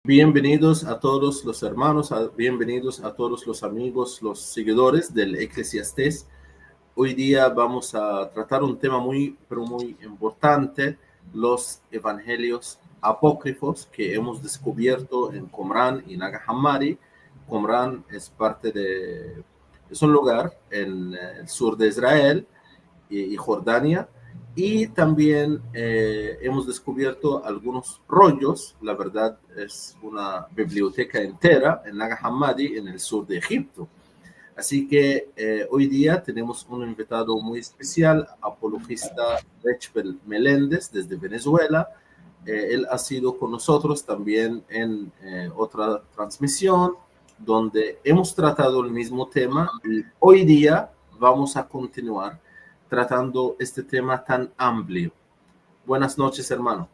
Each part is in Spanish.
Bienvenidos a todos los hermanos, bienvenidos a todos los amigos, los seguidores del Eclesiastés. Hoy día vamos a tratar un tema muy importante, los evangelios apócrifos que hemos descubierto en Qumran y Nag Hammadi. Qumran es un lugar en el sur de Israel y Jordania. Y también hemos descubierto algunos rollos. La verdad es una biblioteca entera en Nag Hammadi, en el sur de Egipto. Así que hoy día tenemos un invitado muy especial, apologista Rechbel Meléndez, desde Venezuela. Él ha sido con nosotros también en otra transmisión, donde hemos tratado el mismo tema. Y hoy día vamos a continuar tratando este tema tan amplio. Buenas noches, hermano.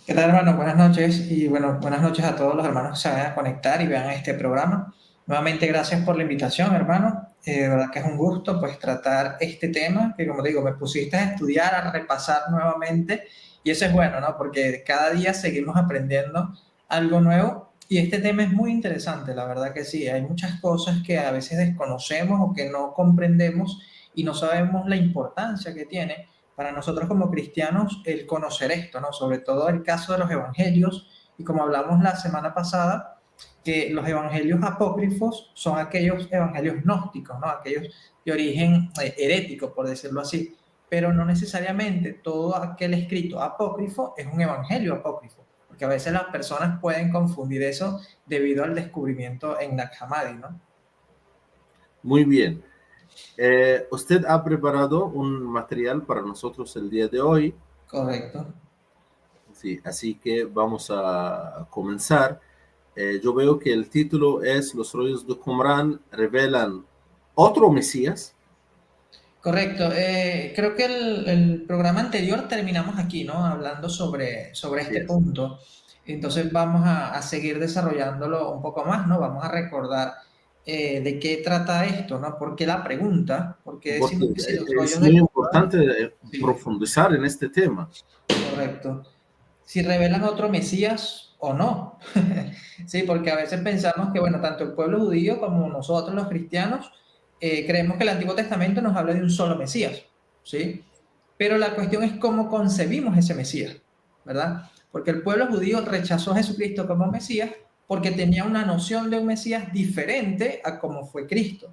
¿Qué tal, hermano? Buenas noches y buenas noches a todos los hermanos que se vayan a conectar y vean este programa. Nuevamente, gracias por la invitación, hermano. De verdad que es un gusto, pues, tratar este tema que, como te digo, me pusiste a estudiar, a repasar nuevamente, y eso es bueno, ¿no? Porque cada día seguimos aprendiendo algo nuevo y este tema es muy interesante, la verdad que sí. Hay muchas cosas que a veces desconocemos o que no comprendemos y no sabemos la importancia que tiene para nosotros como cristianos el conocer esto, ¿no? Sobre todo el caso de los evangelios, y como hablamos la semana pasada, que los evangelios apócrifos son aquellos evangelios gnósticos, ¿no? Aquellos de origen herético, por decirlo así, pero no necesariamente todo aquel escrito apócrifo es un evangelio apócrifo, porque a veces las personas pueden confundir eso debido al descubrimiento en Nag Hammadi, ¿no? Muy bien. Usted ha preparado un material para nosotros el día de hoy. Correcto. Sí, así que vamos a comenzar. Yo veo que el título es Los rollos de Qumran revelan otro Mesías. Correcto. Creo que el programa anterior terminamos aquí, ¿no? Hablando sobre este Yes. punto. Entonces vamos a seguir desarrollándolo un poco más, ¿no? Vamos a recordar de qué trata esto, ¿no? ¿Por qué la pregunta? ¿Por qué Porque decimos que si los es rollos de muy Qumran? importante Sí, profundizar en este tema. correcto. Si revelan otro Mesías o no. Sí, porque a veces pensamos que, bueno, tanto el pueblo judío como nosotros los cristianos creemos que el Antiguo Testamento nos habla de un solo Mesías, ¿sí? Pero la cuestión es cómo concebimos ese Mesías, ¿verdad? Porque el pueblo judío rechazó a Jesucristo como Mesías porque tenía una noción de un Mesías diferente a cómo fue Cristo.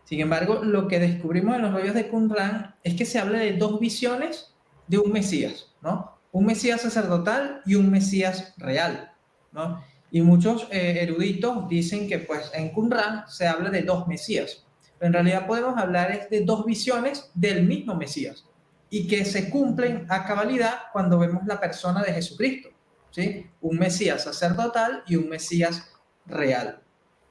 Sin embargo, lo que descubrimos en los rollos de Qumran es que se habla de dos visiones de un Mesías, ¿no? Un Mesías sacerdotal y un Mesías real, ¿no? Y muchos eruditos dicen que pues en Qumran se habla de dos Mesías, pero en realidad podemos hablar de dos visiones del mismo Mesías y que se cumplen a cabalidad cuando vemos la persona de Jesucristo, ¿sí? Un Mesías sacerdotal y un Mesías real.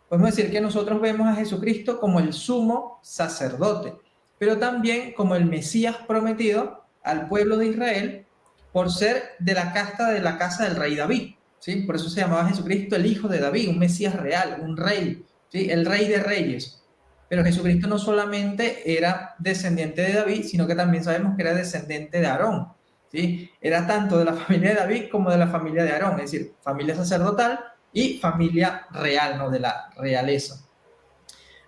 Podemos decir que nosotros vemos a Jesucristo como el sumo sacerdote, pero también como el Mesías prometido al pueblo de Israel por ser de la casta de la casa del rey David, ¿sí? Por eso se llamaba Jesucristo el hijo de David, un Mesías real, un rey, ¿sí? El rey de reyes. Pero Jesucristo no solamente era descendiente de David, sino que también sabemos que era descendiente de Aarón, ¿sí? Era tanto de la familia de David como de la familia de Aarón, es decir, familia sacerdotal y familia real, ¿no? De la realeza.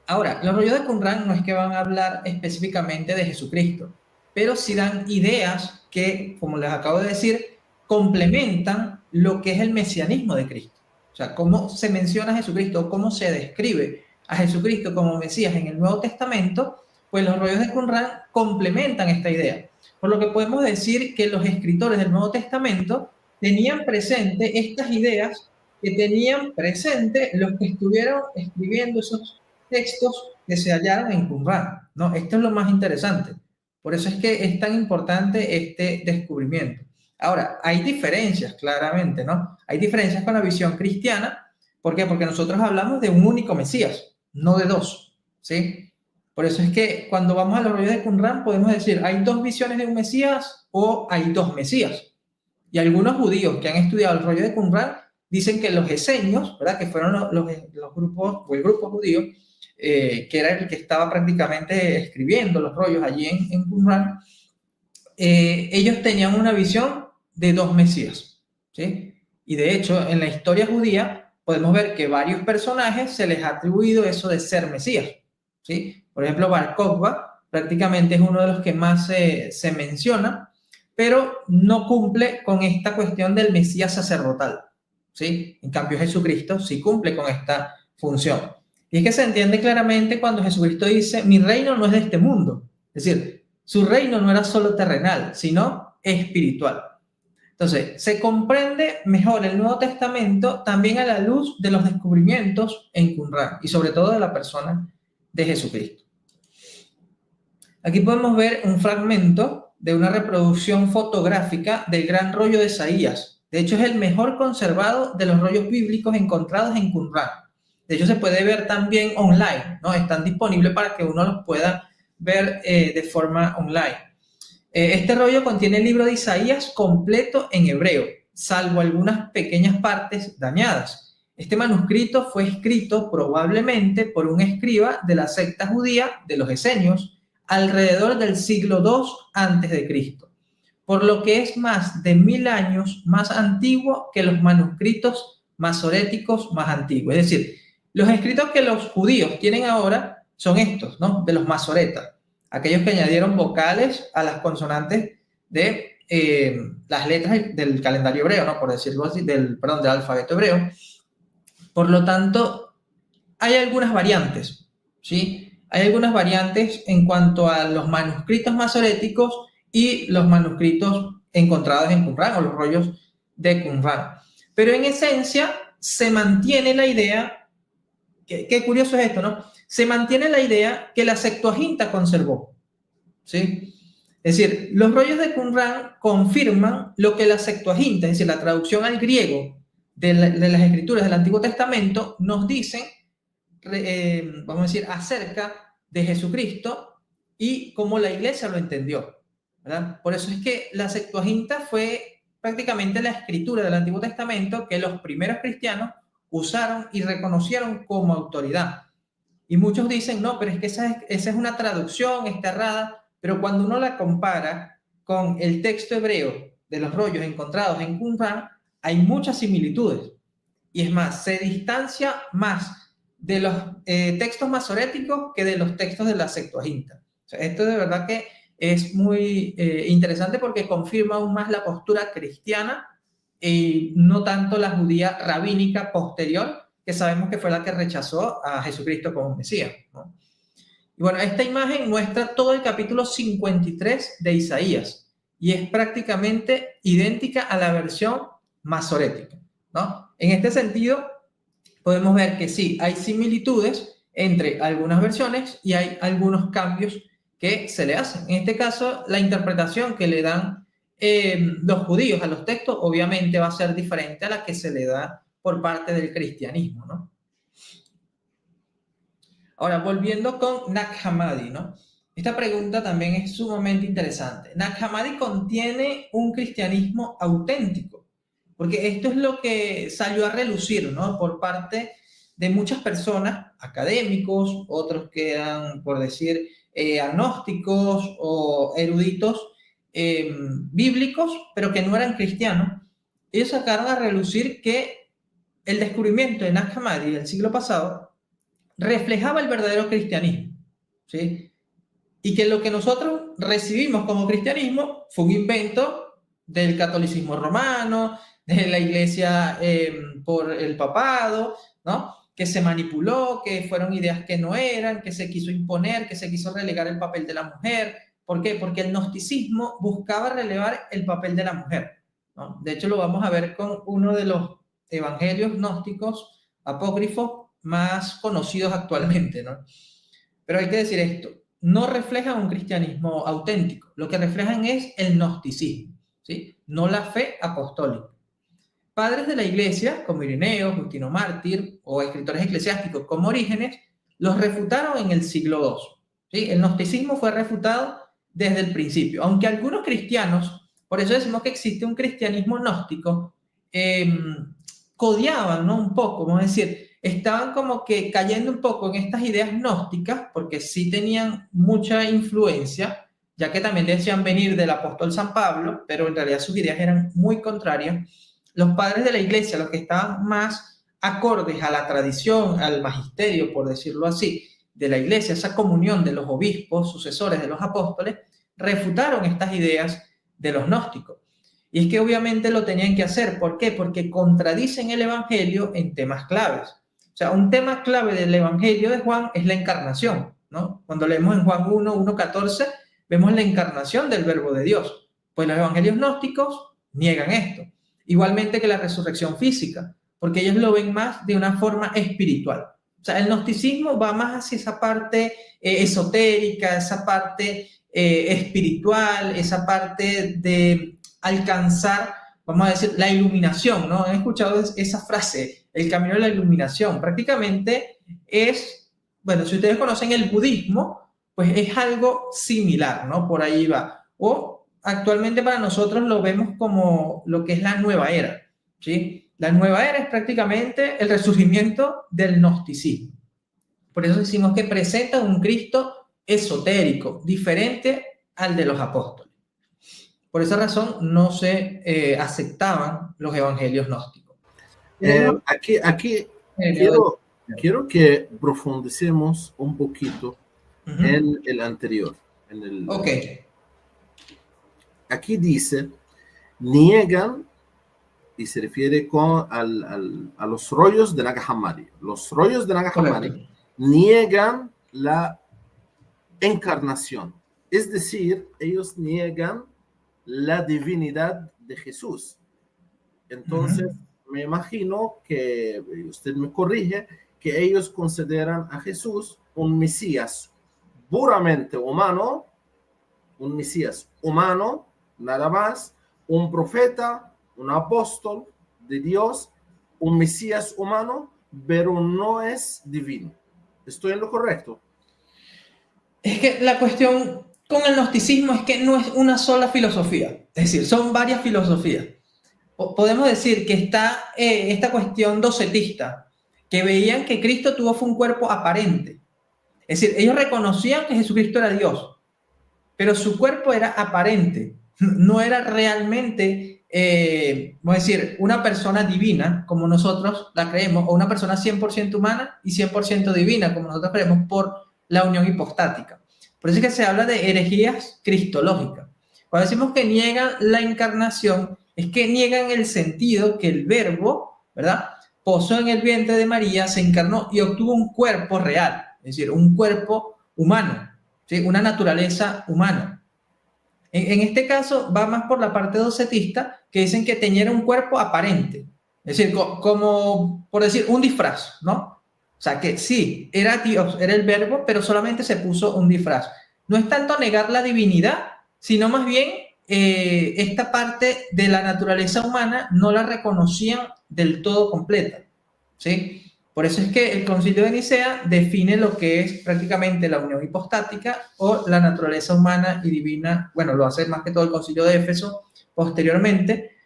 Ahora, los rollos de Qumran no es que van a hablar específicamente de Jesucristo, pero sí dan ideas que, como les acabo de decir, complementan lo que es el mesianismo de Cristo. O sea, cómo se menciona a Jesucristo, cómo se describe a Jesucristo como Mesías en el Nuevo Testamento, pues los rollos de Qumran complementan esta idea. Por lo que podemos decir que los escritores del Nuevo Testamento tenían presente estas ideas que tenían presente los que estuvieron escribiendo esos textos que se hallaron en Qumran, ¿no? Esto es lo más interesante. Por eso es que es tan importante este descubrimiento. Ahora, hay diferencias, claramente, ¿no? Hay diferencias con la visión cristiana. ¿Por qué? Porque nosotros hablamos de un único Mesías, no de dos, ¿sí? Por eso es que cuando vamos a los rollos de Qumran podemos decir, ¿hay dos visiones de un Mesías o hay dos Mesías? Y algunos judíos que han estudiado el rollo de Qumran dicen que los esenios, ¿verdad? Que fueron los grupos, o el grupo judío, que era el que estaba prácticamente escribiendo los rollos allí en Qumran, ellos tenían una visión de dos Mesías, ¿sí? Y de hecho, en la historia judía podemos ver que varios personajes se les ha atribuido eso de ser Mesías, ¿sí? Por ejemplo, Bar Kokhba prácticamente es uno de los que más se menciona, pero no cumple con esta cuestión del Mesías sacerdotal, ¿sí? En cambio, Jesucristo sí cumple con esta función. Y es que se entiende claramente cuando Jesucristo dice, mi reino no es de este mundo. Es decir, su reino no era solo terrenal, sino espiritual. Entonces, se comprende mejor el Nuevo Testamento también a la luz de los descubrimientos en Qumran y sobre todo de la persona de Jesucristo. Aquí podemos ver un fragmento de una reproducción fotográfica del gran rollo de Isaías. De hecho, es el mejor conservado de los rollos bíblicos encontrados en Qumran. De hecho, se puede ver también online, ¿no? Están disponibles para que uno los pueda ver de forma online. Este rollo contiene el libro de Isaías completo en hebreo, salvo algunas pequeñas partes dañadas. Este manuscrito fue escrito probablemente por un escriba de la secta judía de los esenios alrededor del siglo II a.C., por lo que es más de 1000 años más antiguo que los manuscritos masoréticos más antiguos. Es decir, los escritos que los judíos tienen ahora son estos, ¿no? De los masoretas, aquellos que añadieron vocales a las consonantes de las letras del calendario hebreo, ¿no? Por decirlo así, del alfabeto hebreo. Por lo tanto, hay algunas variantes, ¿sí? Hay algunas variantes en cuanto a los manuscritos masoréticos y los manuscritos encontrados en Qumran o los rollos de Qumran. Pero en esencia se mantiene la idea, qué curioso es esto, ¿no? Se mantiene la idea que la Septuaginta conservó, ¿sí? Es decir, los rollos de Qumran confirman lo que la Septuaginta, es decir, la traducción al griego de las escrituras del Antiguo Testamento, nos dicen, vamos a decir, acerca de Jesucristo y cómo la iglesia lo entendió, ¿verdad? Por eso es que la Septuaginta fue prácticamente la escritura del Antiguo Testamento que los primeros cristianos usaron y reconocieron como autoridad. Y muchos dicen, no, pero es que esa es una traducción, está errada, pero cuando uno la compara con el texto hebreo de los rollos encontrados en Qumran, hay muchas similitudes. Y es más, se distancia más de los textos masoréticos que de los textos de la Septuaginta. O sea, esto de verdad que es muy interesante porque confirma aún más la postura cristiana y no tanto la judía rabínica posterior, que sabemos que fue la que rechazó a Jesucristo como Mesías, ¿no? Y bueno, esta imagen muestra todo el capítulo 53 de Isaías y es prácticamente idéntica a la versión masorética, ¿no? En este sentido, podemos ver que sí, hay similitudes entre algunas versiones y hay algunos cambios que se le hacen. En este caso, la interpretación que le dan los judíos a los textos obviamente va a ser diferente a la que se le da por parte del cristianismo, ¿no? Ahora, volviendo con Nag Hammadi, ¿no? Esta pregunta también es sumamente interesante. Nag Hammadi contiene un cristianismo auténtico, porque esto es lo que salió a relucir, ¿no? Por parte de muchas personas, académicos, otros que eran, por decir, agnósticos o eruditos bíblicos, pero que no eran cristianos. Ellos sacaron a relucir que el descubrimiento de Nag Hammadi del siglo pasado reflejaba el verdadero cristianismo, ¿sí? Y que lo que nosotros recibimos como cristianismo fue un invento del catolicismo romano, de la iglesia por el papado, ¿no? Que se manipuló, que fueron ideas que no eran, que se quiso imponer, que se quiso relegar el papel de la mujer. ¿Por qué? Porque el gnosticismo buscaba relevar el papel de la mujer, ¿no? De hecho, lo vamos a ver con uno de los evangelios gnósticos apócrifos más conocidos actualmente, ¿no? Pero hay que decir esto, no reflejan un cristianismo auténtico, lo que reflejan es el gnosticismo, ¿sí? No la fe apostólica. Padres de la iglesia, como Ireneo, Justino Mártir, o escritores eclesiásticos como Orígenes, los refutaron en el siglo II, ¿sí? El gnosticismo fue refutado desde el principio, aunque algunos cristianos, por eso decimos que existe un cristianismo gnóstico, codiaban, ¿no? Un poco, vamos a decir, estaban como que cayendo un poco en estas ideas gnósticas, porque sí tenían mucha influencia, ya que también decían venir del apóstol San Pablo, pero en realidad sus ideas eran muy contrarias. los padres de la iglesia, los que estaban más acordes a la tradición, al magisterio, por decirlo así, de la iglesia, esa comunión de los obispos, sucesores de los apóstoles, refutaron estas ideas de los gnósticos. Y es que obviamente lo tenían que hacer. ¿Por qué? Porque contradicen el evangelio en temas claves. O sea, un tema clave del evangelio de Juan es la encarnación, ¿no? Cuando leemos en Juan 1:14, vemos la encarnación del verbo de Dios. Pues los evangelios gnósticos niegan esto. Igualmente que la resurrección física, porque ellos lo ven más de una forma espiritual. O sea, el gnosticismo va más hacia esa parte esotérica, esa parte espiritual, esa parte de alcanzar, vamos a decir, la iluminación, ¿no? ¿Han escuchado esa frase? El camino de la iluminación. Prácticamente es, bueno, si ustedes conocen el budismo, pues es algo similar, ¿no? Por ahí va. O actualmente para nosotros lo vemos como lo que es la nueva era, ¿sí? La nueva era es prácticamente el resurgimiento del gnosticismo. Por eso decimos que presenta un Cristo esotérico, diferente al de los apóstoles. Por esa razón no se aceptaban los evangelios gnósticos. Aquí quiero que profundicemos un poquito en el anterior. Ok. Aquí dice, niegan, y se refiere a los rollos de Nag Hammadi. Los rollos de Nag Hammadi niegan la encarnación. Es decir, ellos niegan la divinidad de Jesús. Entonces, me imagino que, usted me corrige, que ellos consideran a Jesús un Mesías puramente humano, un Mesías humano, nada más, un profeta, un apóstol de Dios, un Mesías humano, pero no es divino. ¿Estoy en lo correcto? Es que la cuestión con el gnosticismo es que no es una sola filosofía, es decir, son varias filosofías. Podemos decir que está esta cuestión docetista, que veían que Cristo fue un cuerpo aparente. Es decir, ellos reconocían que Jesucristo era Dios, pero su cuerpo era aparente, no era realmente, vamos a decir, una persona divina, como nosotros la creemos, o una persona 100% humana y 100% divina, como nosotros creemos, por la unión hipostática. Por eso es que se habla de herejías cristológicas. Cuando decimos que niegan la encarnación, es que niegan el sentido que el verbo, ¿verdad?, posó en el vientre de María, se encarnó y obtuvo un cuerpo real, es decir, un cuerpo humano, ¿sí?, una naturaleza humana. En este caso va más por la parte docetista, que dicen que tenía un cuerpo aparente, es decir, como por decir un disfraz, ¿no? O sea, que sí, era Dios, era el verbo, pero solamente se puso un disfraz. No es tanto negar la divinidad, sino más bien esta parte de la naturaleza humana no la reconocían del todo completa, ¿sí? Por eso es que el Concilio de Nicea define lo que es prácticamente la unión hipostática o la naturaleza humana y divina. Bueno, lo hace más que todo el Concilio de Éfeso posteriormente.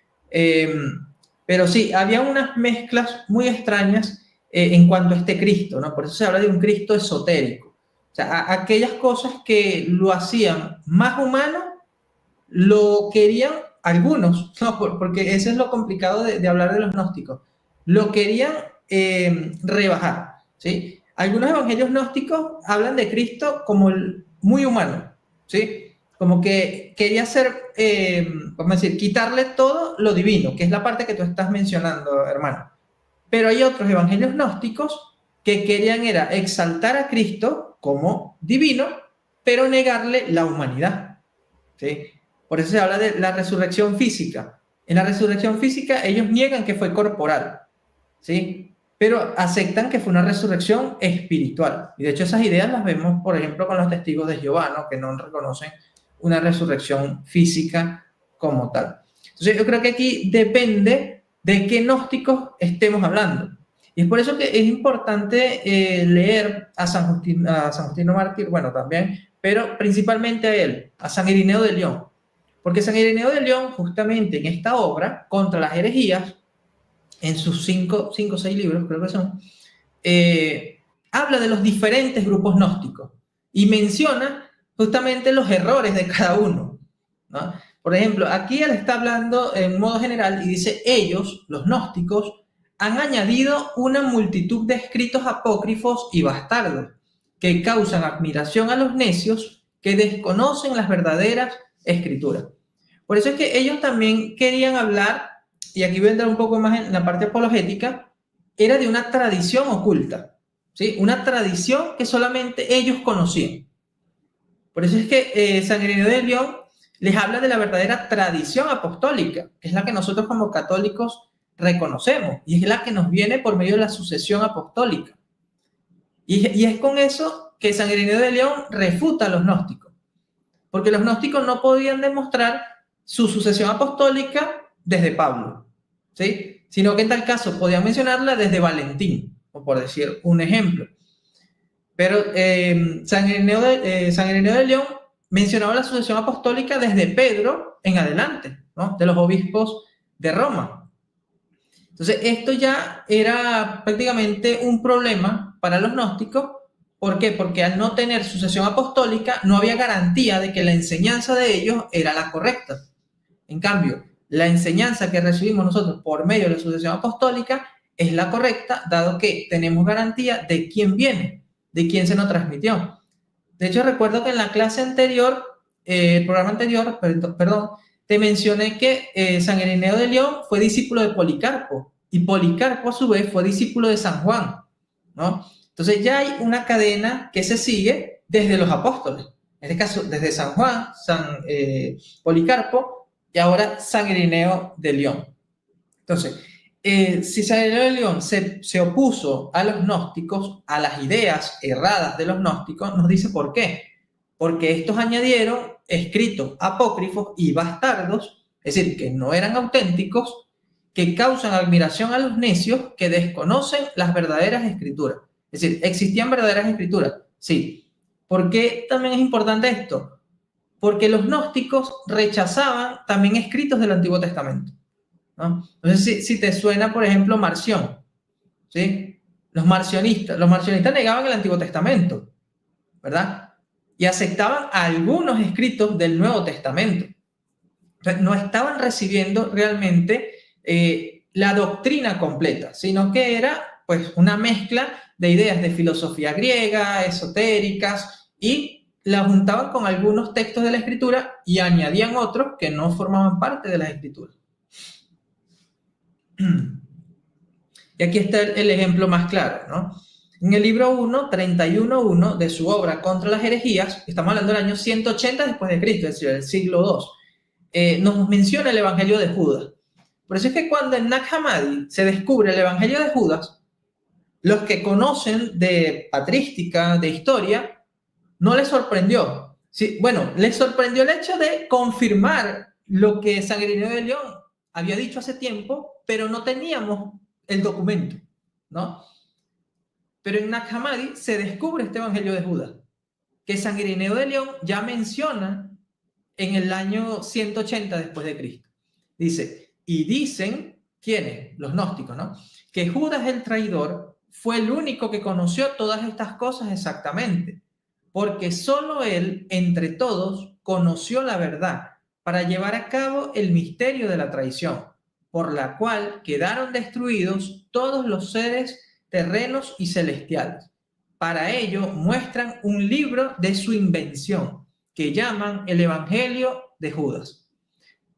Pero sí, había unas mezclas muy extrañas en cuanto a este Cristo, ¿no? Por eso se habla de un Cristo esotérico. O sea, aquellas cosas que lo hacían más humano, lo querían algunos, ¿no? Porque eso es lo complicado de hablar de los gnósticos. Lo querían rebajar, ¿sí? Algunos evangelios gnósticos hablan de Cristo como muy humano, ¿sí? Como que quería hacer, vamos a decir, quitarle todo lo divino, que es la parte que tú estás mencionando, hermano. Pero hay otros evangelios gnósticos que querían era exaltar a Cristo como divino, pero negarle la humanidad, ¿sí? Por eso se habla de la resurrección física. En la resurrección física ellos niegan que fue corporal, ¿sí?, pero aceptan que fue una resurrección espiritual. Y de hecho esas ideas las vemos, por ejemplo, con los testigos de Jehová, ¿no?, que no reconocen una resurrección física como tal. Entonces yo creo que aquí depende de qué gnósticos estemos hablando. Y es por eso que es importante leer a San Justino Mártir, bueno, también, pero principalmente a él, a San Irineo de León. Porque San Irineo de León, justamente en esta obra, Contra las herejías, en sus 5 o 6 libros, creo que son, habla de los diferentes grupos gnósticos y menciona justamente los errores de cada uno, ¿no? Por ejemplo, aquí él está hablando en modo general y dice, ellos, los gnósticos, han añadido una multitud de escritos apócrifos y bastardos que causan admiración a los necios que desconocen las verdaderas escrituras. Por eso es que ellos también querían hablar, y aquí voy a entrar un poco más en la parte apologética, era de una tradición oculta, ¿sí? Una tradición que solamente ellos conocían. Por eso es que San Ireneo de León les habla de la verdadera tradición apostólica, que es la que nosotros como católicos reconocemos, y es la que nos viene por medio de la sucesión apostólica. Y es con eso que San Ireneo de León refuta a los gnósticos, porque los gnósticos no podían demostrar su sucesión apostólica desde Pablo, ¿sí? Sino que en tal caso podían mencionarla desde Valentín, o por decir un ejemplo. Pero San Ireneo de León mencionaba la sucesión apostólica desde Pedro en adelante, ¿no? De los obispos de Roma. Entonces, esto ya era prácticamente un problema para los gnósticos. ¿Por qué? Porque al no tener sucesión apostólica, no había garantía de que la enseñanza de ellos era la correcta. En cambio, la enseñanza que recibimos nosotros por medio de la sucesión apostólica es la correcta, dado que tenemos garantía de quién viene, de quién se nos transmitió. De hecho, recuerdo que en la clase anterior, el programa anterior, perdón, te mencioné que San Ireneo de León fue discípulo de Policarpo, y Policarpo a su vez fue discípulo de San Juan, ¿no? Entonces ya hay una cadena que se sigue desde los apóstoles, en este caso desde San Juan, San Policarpo, y ahora San Ireneo de León. Entonces, si San Ireneo de León se opuso a los gnósticos, a las ideas erradas de los gnósticos, nos dice por qué. Porque estos añadieron escritos apócrifos y bastardos, es decir, que no eran auténticos, que causan admiración a los necios que desconocen las verdaderas escrituras. Es decir, ¿existían verdaderas escrituras? Sí. ¿Por qué también es importante esto? Porque los gnósticos rechazaban también escritos del Antiguo Testamento, ¿no? No sé si te suena, por ejemplo, Marción, ¿sí? Los marcionistas negaban el Antiguo Testamento, ¿verdad? Y aceptaban algunos escritos del Nuevo Testamento. Entonces, no estaban recibiendo realmente la doctrina completa, sino que era pues una mezcla de ideas de filosofía griega, esotéricas, y la juntaban con algunos textos de la Escritura y añadían otros que no formaban parte de las Escrituras. Y aquí está el ejemplo más claro, ¿no? En el libro 1, 31.1 de su obra Contra las herejías, estamos hablando del año 180 después de Cristo, es decir, el siglo II, nos menciona el Evangelio de Judas. Por eso es que cuando en Nag Hammadi se descubre el Evangelio de Judas, los que conocen de patrística, de historia, no les sorprendió. Sí, bueno, les sorprendió el hecho de confirmar lo que San Ireneo de León había dicho hace tiempo, pero no teníamos el documento, ¿no? Pero en Nag Hammadi se descubre este Evangelio de Judas, que San Ireneo de León ya menciona en el año 180 después de Cristo. Dice, y dicen, ¿quiénes? Los gnósticos, ¿no? Que Judas el traidor fue el único que conoció todas estas cosas exactamente, porque solo él, entre todos, conoció la verdad para llevar a cabo el misterio de la traición, por la cual quedaron destruidos todos los seres terrenos y celestiales. Para ello muestran un libro de su invención, que llaman el Evangelio de Judas.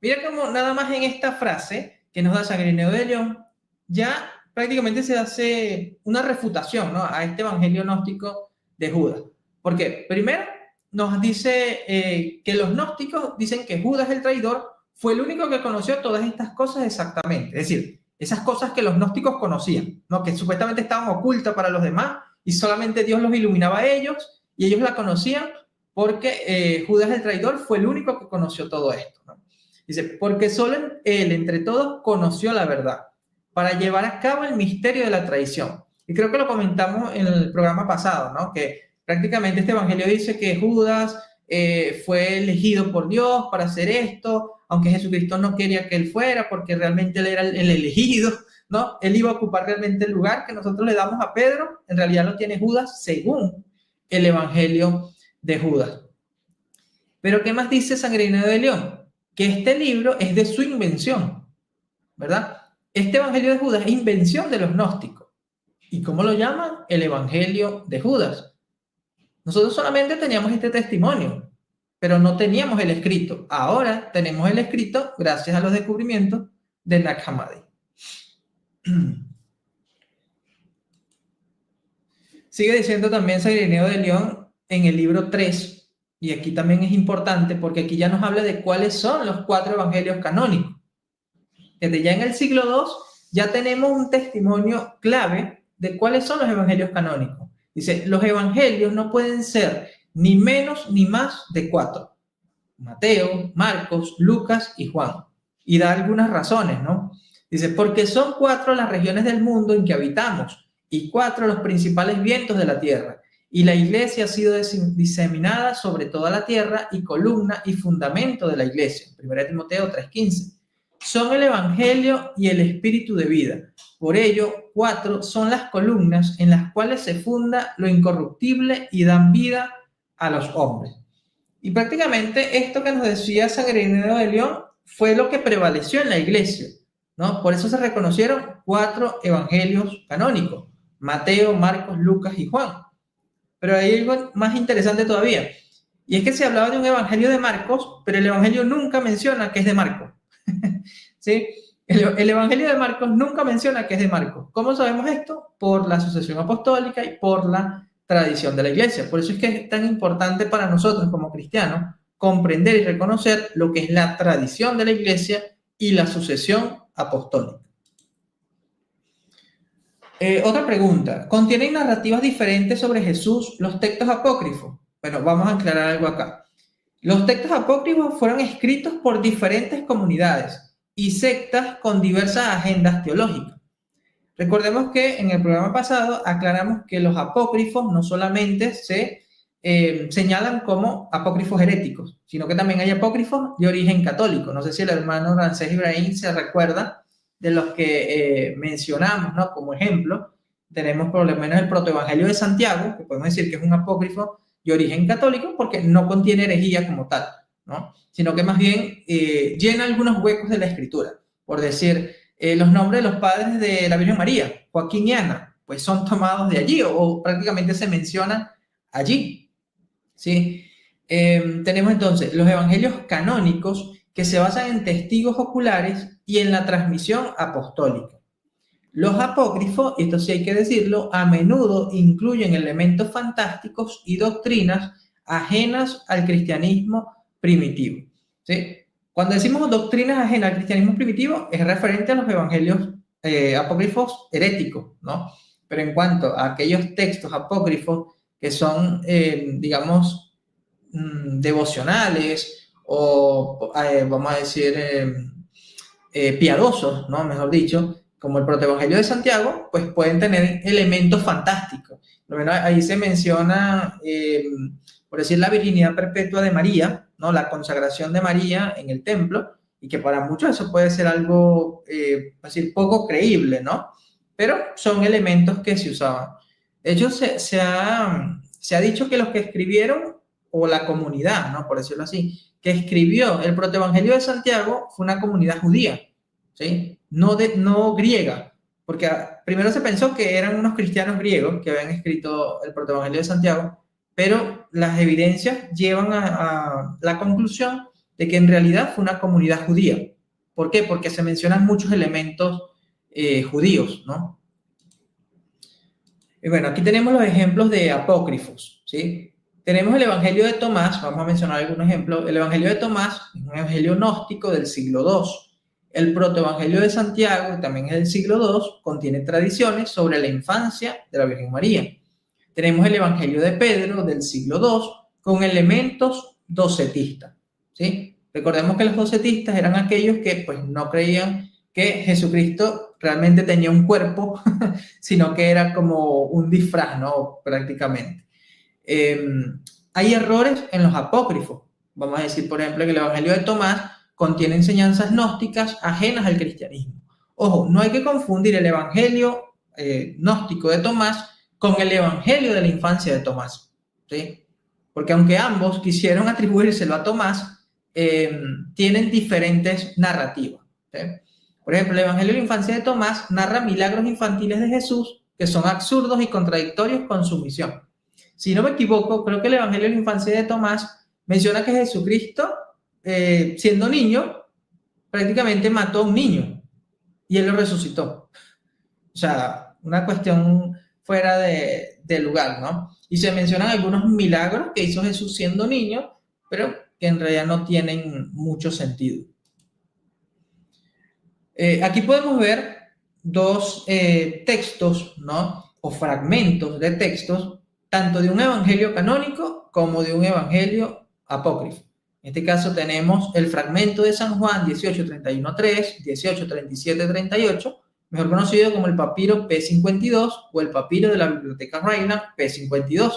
Mira cómo nada más en esta frase que nos da San Ireneo de León, ya prácticamente se hace una refutación, ¿no?, a este Evangelio gnóstico de Judas. Porque primero nos dice que los gnósticos dicen que Judas el traidor fue el único que conoció todas estas cosas exactamente. Es decir, esas cosas que los gnósticos conocían, ¿no?, que supuestamente estaban ocultas para los demás y solamente Dios los iluminaba a ellos y ellos la conocían porque Judas el traidor fue el único que conoció todo esto, ¿no? Dice, porque solo él entre todos conoció la verdad para llevar a cabo el misterio de la traición. Y creo que lo comentamos en el programa pasado, ¿no?, que prácticamente este evangelio dice que Judas fue elegido por Dios para hacer esto, aunque Jesucristo no quería que él fuera, porque realmente él era el elegido, ¿no? Él iba a ocupar realmente el lugar que nosotros le damos a Pedro, en realidad lo tiene Judas según el evangelio de Judas. Pero ¿qué más dice San Ireneo de León? que este libro es de su invención, ¿verdad? Este Evangelio de Judas es invención de los gnósticos. ¿Y cómo lo llaman? El Evangelio de Judas. Nosotros solamente teníamos este testimonio, pero no teníamos el escrito. Ahora tenemos el escrito gracias a los descubrimientos de Nag Hammadi. Sigue diciendo también San Ireneo de León en el libro 3, y aquí también es importante porque aquí ya nos habla de cuáles son los 4 evangelios canónicos. Desde ya en el siglo II ya tenemos un testimonio clave de cuáles son los evangelios canónicos. Dice, los evangelios no pueden ser ni menos ni más de 4. Mateo, Marcos, Lucas y Juan. Y da algunas razones, ¿no? Dice, porque son 4 las regiones del mundo en que habitamos y 4 los principales vientos de la tierra. Y la iglesia ha sido diseminada sobre toda la tierra y columna y fundamento de la iglesia. 1 Timoteo 3:15. Son el evangelio y el espíritu de vida. Por ello, 4 son las columnas en las cuales se funda lo incorruptible y dan vida a los hombres. Y prácticamente esto que nos decía San Ireneo de León fue lo que prevaleció en la iglesia, ¿no? Por eso se reconocieron 4 evangelios canónicos: Mateo, Marcos, Lucas y Juan. Pero hay algo más interesante todavía, y es que se hablaba de un evangelio de Marcos, pero el evangelio nunca menciona que es de Marcos. ¿Sí? El evangelio de Marcos nunca menciona que es de Marcos. ¿Cómo sabemos esto? Por la sucesión apostólica y por la tradición de la iglesia. Por eso es que es tan importante para nosotros como cristianos comprender y reconocer lo que es la tradición de la iglesia y la sucesión apostólica. Otra pregunta. ¿Contienen narrativas diferentes sobre Jesús los textos apócrifos? Bueno, vamos a aclarar algo acá. Los textos apócrifos fueron escritos por diferentes comunidades y sectas con diversas agendas teológicas. Recordemos que en el programa pasado aclaramos que los apócrifos no solamente se señalan como apócrifos heréticos, sino que también hay apócrifos de origen católico. No sé si el hermano Rancés Ibrahim se recuerda de los que mencionamos, ¿no? Como ejemplo, tenemos por lo menos el protoevangelio de Santiago, que podemos decir que es un apócrifo de origen católico porque no contiene herejía como tal, ¿no? Sino que más bien llena algunos huecos de la escritura. Por decir, los nombres de los padres de la Virgen María, Joaquín y Ana, pues son tomados de allí o prácticamente se mencionan allí, ¿sí? Tenemos entonces los evangelios canónicos que se basan en testigos oculares y en la transmisión apostólica. Los apócrifos, esto sí hay que decirlo, a menudo incluyen elementos fantásticos y doctrinas ajenas al cristianismo primitivo, ¿sí? Cuando decimos doctrinas ajenas al cristianismo primitivo, es referente a los evangelios apócrifos heréticos, ¿no? Pero en cuanto a aquellos textos apócrifos que son, digamos, devocionales o, vamos a decir, piadosos, ¿no? Mejor dicho, como el protoevangelio de Santiago, pues pueden tener elementos fantásticos. Por lo menos ahí se menciona, por decir, la virginidad perpetua de María, ¿no? La consagración de María en el templo, y que para muchos eso puede ser algo, decir, poco creíble, ¿no? Pero son elementos que se usaban. De hecho, se ha dicho que los que escribieron, o la comunidad, ¿no? Por decirlo así, que escribió el protoevangelio de Santiago fue una comunidad judía, ¿sí? No griega, porque primero se pensó que eran unos cristianos griegos que habían escrito el protoevangelio de Santiago, pero las evidencias llevan a la conclusión de que en realidad fue una comunidad judía. ¿Por qué? Porque se mencionan muchos elementos judíos, ¿no? Y bueno, aquí tenemos los ejemplos de apócrifos, ¿sí? Tenemos el Evangelio de Tomás, vamos a mencionar algunos ejemplos. El Evangelio de Tomás es un evangelio gnóstico del siglo II. El protoevangelio de Santiago, también es del siglo II, contiene tradiciones sobre la infancia de la Virgen María. Tenemos el Evangelio de Pedro del siglo II con elementos docetistas, ¿sí? Recordemos que los docetistas eran aquellos que pues, no creían que Jesucristo realmente tenía un cuerpo, sino que era como un disfraz, ¿no? Prácticamente. Hay errores en los apócrifos. Vamos a decir, por ejemplo, que el Evangelio de Tomás contiene enseñanzas gnósticas ajenas al cristianismo. Ojo, no hay que confundir el Evangelio gnóstico de Tomás con el Evangelio de la infancia de Tomás, ¿sí? Porque aunque ambos quisieron atribuírselo a Tomás, tienen diferentes narrativas. ¿Sí? Por ejemplo, el Evangelio de la Infancia de Tomás narra milagros infantiles de Jesús que son absurdos y contradictorios con su misión. Si no me equivoco, creo que el Evangelio de la Infancia de Tomás menciona que Jesucristo, siendo niño, prácticamente mató a un niño y él lo resucitó. O sea, una cuestión fuera de lugar, ¿no? Y se mencionan algunos milagros que hizo Jesús siendo niño, pero que en realidad no tienen mucho sentido. Aquí podemos ver dos textos, ¿no? O fragmentos de textos, tanto de un evangelio canónico como de un evangelio apócrifo. En este caso tenemos el fragmento de San Juan 18:31-3, 18:37-38, mejor conocido como el papiro P52 o el papiro de la Biblioteca Reina P52.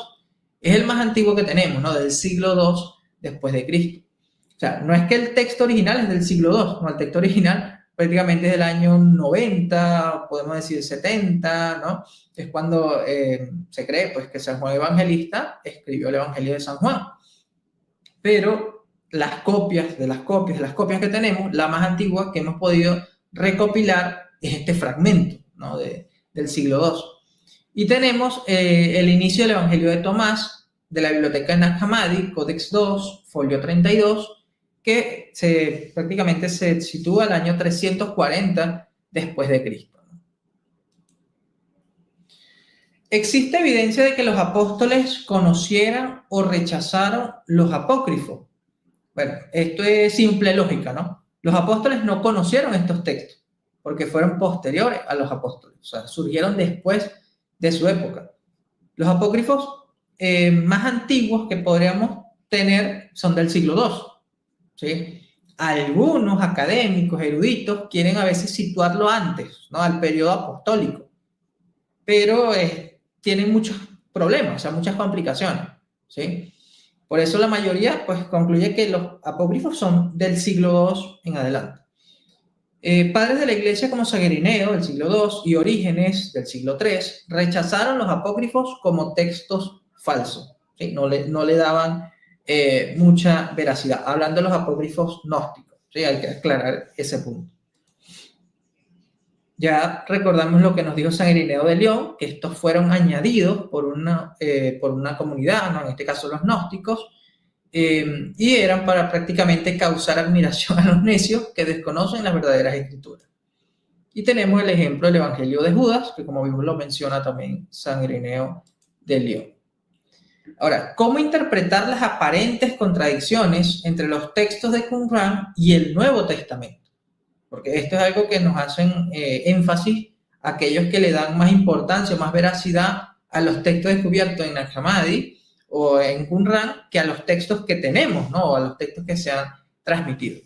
Es el más antiguo que tenemos, ¿no? Del siglo II después de Cristo. O sea, no es que el texto original es del siglo II, no, el texto original prácticamente es del año 90, podemos decir 70, ¿no? Es cuando se cree pues, que San Juan Evangelista escribió el Evangelio de San Juan. Pero las copias que tenemos, la más antigua que hemos podido recopilar es este fragmento, ¿no? Del siglo II. Y tenemos el inicio del Evangelio de Tomás, de la Biblioteca de Nag Hammadi, Codex II, folio 32, que prácticamente se sitúa al año 340 después de Cristo. ¿Existe evidencia de que los apóstoles conocieran o rechazaron los apócrifos? Bueno, esto es simple lógica, ¿no? Los apóstoles no conocieron estos textos porque fueron posteriores a los apóstoles, o sea, surgieron después de su época. Los apócrifos más antiguos que podríamos tener son del siglo II, ¿sí? Algunos académicos, eruditos, quieren a veces situarlo antes, ¿no? Al periodo apostólico, pero tienen muchos problemas, o sea, muchas complicaciones, ¿sí? Por eso la mayoría pues, concluye que los apócrifos son del siglo II en adelante. Padres de la iglesia como San Ireneo, del siglo II, y Orígenes, del siglo III, rechazaron los apócrifos como textos falsos, ¿sí? No le daban mucha veracidad, hablando de los apócrifos gnósticos, ¿sí? Hay que aclarar ese punto. Ya recordamos lo que nos dijo San Ireneo de León, que estos fueron añadidos por una comunidad, ¿no? En este caso los gnósticos, y eran para prácticamente causar admiración a los necios que desconocen las verdaderas escrituras. Y tenemos el ejemplo del Evangelio de Judas, que como vimos lo menciona también San Ireneo de León. Ahora, ¿cómo interpretar las aparentes contradicciones entre los textos de Qumran y el Nuevo Testamento? Porque esto es algo que nos hacen énfasis aquellos que le dan más importancia, más veracidad a los textos descubiertos en Nag Hammadi o en Qumran que a los textos que tenemos, ¿no? O a los textos que se han transmitido.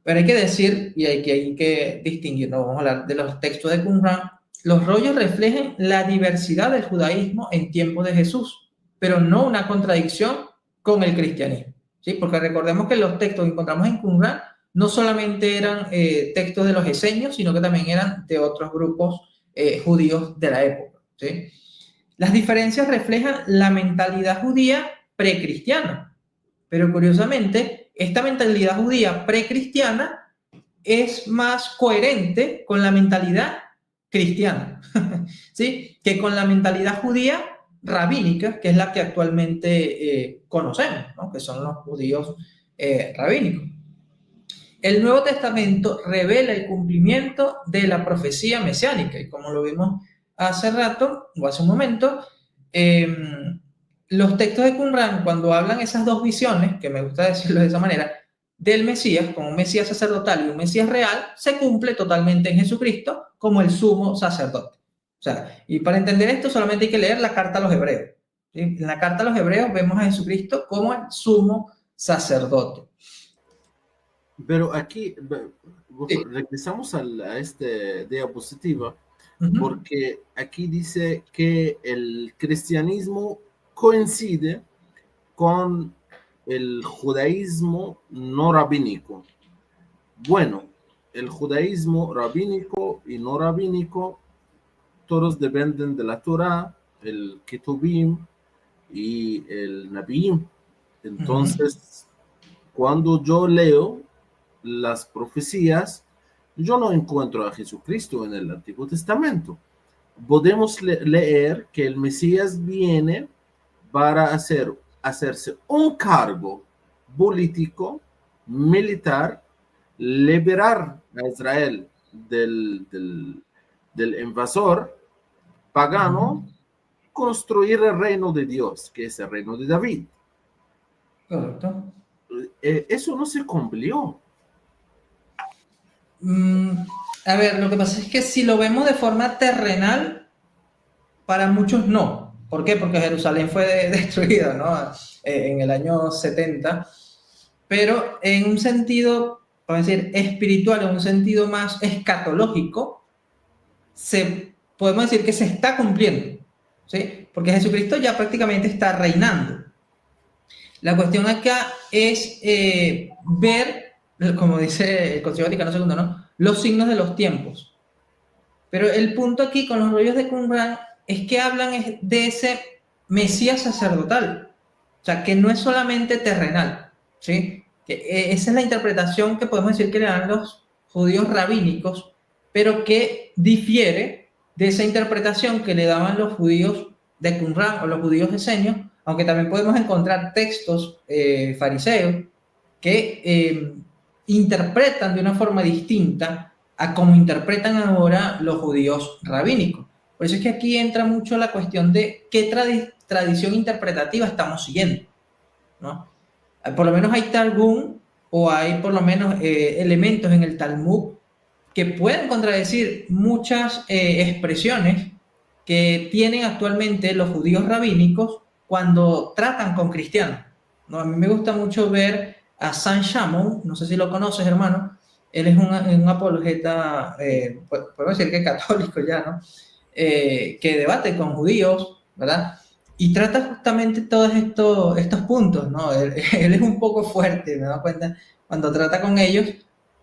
Pero hay que decir, y hay que distinguir, ¿no? Vamos a hablar de los textos de Qumran. Los rollos reflejan la diversidad del judaísmo en tiempos de Jesús, pero no una contradicción con el cristianismo, ¿sí? Porque recordemos que los textos que encontramos en Qumran no solamente eran textos de los esenios, sino que también eran de otros grupos judíos de la época, ¿sí? Las diferencias reflejan la mentalidad judía precristiana, pero curiosamente, esta mentalidad judía precristiana es más coherente con la mentalidad cristiana, ¿sí? Que con la mentalidad judía rabínica, que es la que actualmente conocemos, ¿no? Que son los judíos rabínicos. El Nuevo Testamento revela el cumplimiento de la profecía mesiánica, y como lo vimos hace rato, o hace un momento, los textos de Qumran, cuando hablan esas dos visiones, que me gusta decirlo de esa manera, del Mesías, como un Mesías sacerdotal y un Mesías real, se cumple totalmente en Jesucristo como el sumo sacerdote. O sea, y para entender esto solamente hay que leer la carta a los hebreos, ¿sí? En la carta a los hebreos vemos a Jesucristo como el sumo sacerdote. Pero aquí regresamos a este diapositiva, porque aquí dice que el cristianismo coincide con el judaísmo no rabínico. Bueno, el judaísmo rabínico y no rabínico, todos dependen de la Torah, el Ketubim y el Nabiim. Entonces, cuando yo leo las profecías, yo no encuentro a Jesucristo en el Antiguo Testamento. Podemos leer que el Mesías viene para hacerse un cargo político, militar, liberar a Israel del invasor pagano, construir el reino de Dios, que es el reino de David. Correcto. Eso no se cumplió. A ver, lo que pasa es que si lo vemos de forma terrenal, para muchos no. ¿Por qué? Porque Jerusalén fue destruida, ¿no? En el año 70. Pero en un sentido, vamos a decir, espiritual, en un sentido más escatológico, podemos decir que se está cumpliendo, ¿sí? Porque Jesucristo ya prácticamente está reinando. La cuestión acá es ver, como dice el Concilio Vaticano II, ¿no? Los signos de los tiempos. Pero el punto aquí con los rollos de Qumran es que hablan de ese Mesías sacerdotal. O sea, que no es solamente terrenal, ¿sí? Que esa es la interpretación que podemos decir que le dan los judíos rabínicos, pero que difiere de esa interpretación que le daban los judíos de Qumran o los judíos esenios, aunque también podemos encontrar textos fariseos que interpretan de una forma distinta a cómo interpretan ahora los judíos rabínicos. Por eso es que aquí entra mucho la cuestión de qué tradición interpretativa estamos siguiendo, ¿no? Por lo menos hay Targum o hay por lo menos elementos en el Talmud que pueden contradecir muchas expresiones que tienen actualmente los judíos rabínicos cuando tratan con cristianos, ¿no? A mí me gusta mucho ver a Sam Shammon, no sé si lo conoces, hermano. Él es un apologeta, podemos decir que católico ya, ¿no? Que debate con judíos, ¿verdad? Y trata justamente todos estos puntos, ¿no? Él es un poco fuerte, me da cuenta, cuando trata con ellos,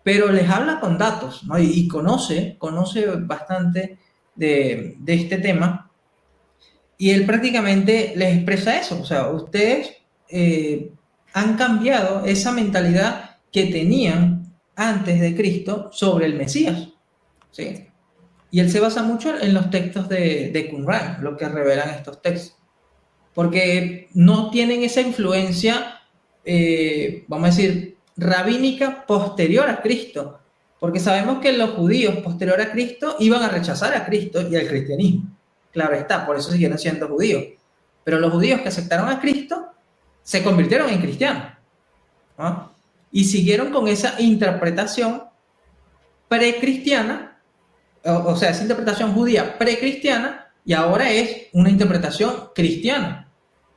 pero les habla con datos, ¿no? Y conoce bastante de este tema, y él prácticamente les expresa eso, o sea, ustedes han cambiado esa mentalidad que tenían antes de Cristo sobre el Mesías, ¿sí? Y él se basa mucho en los textos de Qumran, lo que revelan estos textos, porque no tienen esa influencia, vamos a decir, rabínica posterior a Cristo, porque sabemos que los judíos posterior a Cristo iban a rechazar a Cristo y al cristianismo. Claro está, por eso siguieron siendo judíos. Pero los judíos que aceptaron a Cristo se convirtieron en cristianos, ¿no? Y siguieron con esa interpretación precristiana, o sea, esa interpretación judía precristiana, y ahora es una interpretación cristiana.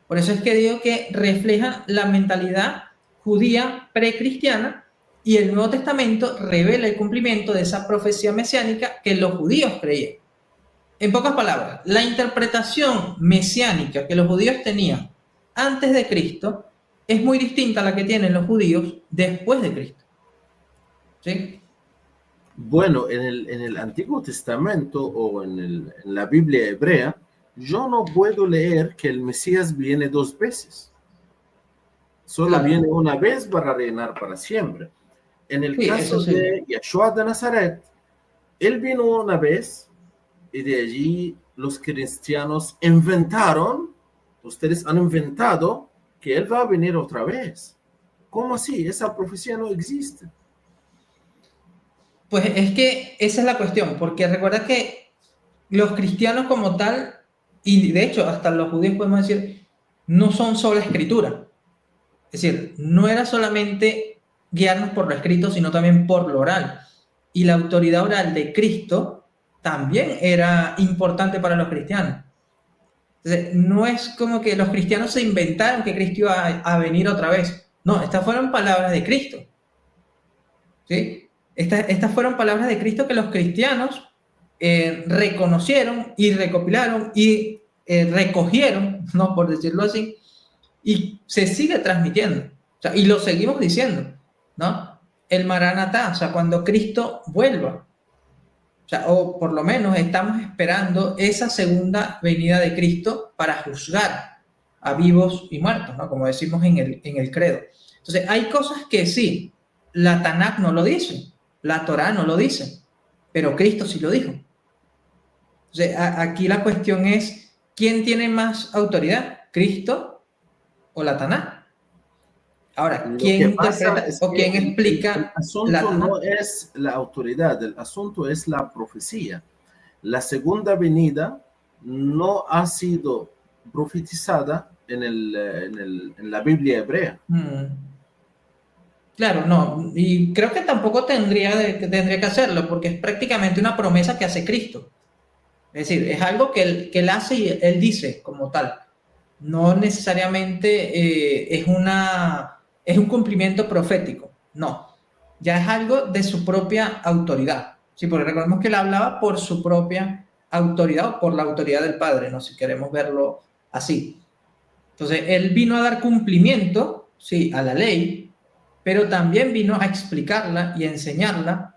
Por eso es que digo que refleja la mentalidad judía precristiana, y el Nuevo Testamento revela el cumplimiento de esa profecía mesiánica que los judíos creían. En pocas palabras, la interpretación mesiánica que los judíos tenían antes de Cristo es muy distinta a la que tienen los judíos después de Cristo, ¿sí? Bueno, en el Antiguo Testamento o en la Biblia hebrea, yo no puedo leer que el Mesías viene dos veces. Solo Claro. viene una vez para reinar para siempre. En el caso sí. de Yeshua de Nazaret, él vino una vez y de allí los cristianos inventaron, ustedes han inventado que él va a venir otra vez. ¿Cómo así? Esa profecía no existe. Pues es que esa es la cuestión, porque recuerda que los cristianos como tal, y de hecho hasta los judíos podemos decir, no son solo escritura. Es decir, no era solamente guiarnos por lo escrito, sino también por lo oral. Y la autoridad oral de Cristo también era importante para los cristianos. Entonces, no es como que los cristianos se inventaron que Cristo iba a venir otra vez. No, estas fueron palabras de Cristo, ¿sí? Estas fueron palabras de Cristo que los cristianos reconocieron y recopilaron y recogieron, ¿no? Por decirlo así, y se sigue transmitiendo. O sea, y lo seguimos diciendo, ¿no? El Maranatá, o sea, cuando Cristo vuelva. O sea, o por lo menos estamos esperando esa segunda venida de Cristo para juzgar a vivos y muertos, ¿no? Como decimos en el credo. Entonces, hay cosas que sí, la Tanakh no lo dice, la Torá no lo dice, pero Cristo sí lo dijo. Entonces, aquí la cuestión es, ¿quién tiene más autoridad? ¿Cristo o la Tanakh? Ahora, Lo ¿quién que pasa interpreta es o que quién el explica la asunto no Tanakh? es la autoridad, el asunto es la profecía. La segunda venida no ha sido profetizada en la Biblia hebrea. Claro, no, y creo que tampoco tendría que hacerlo, porque es prácticamente una promesa que hace Cristo. Es decir, es algo que él hace y él dice como tal. No necesariamente es un cumplimiento profético, no. Ya es algo de su propia autoridad. Sí, porque recordemos que él hablaba por su propia autoridad o por la autoridad del Padre, ¿no? Si queremos verlo así. Entonces, él vino a dar cumplimiento, sí, a la ley, pero también vino a explicarla y a enseñarla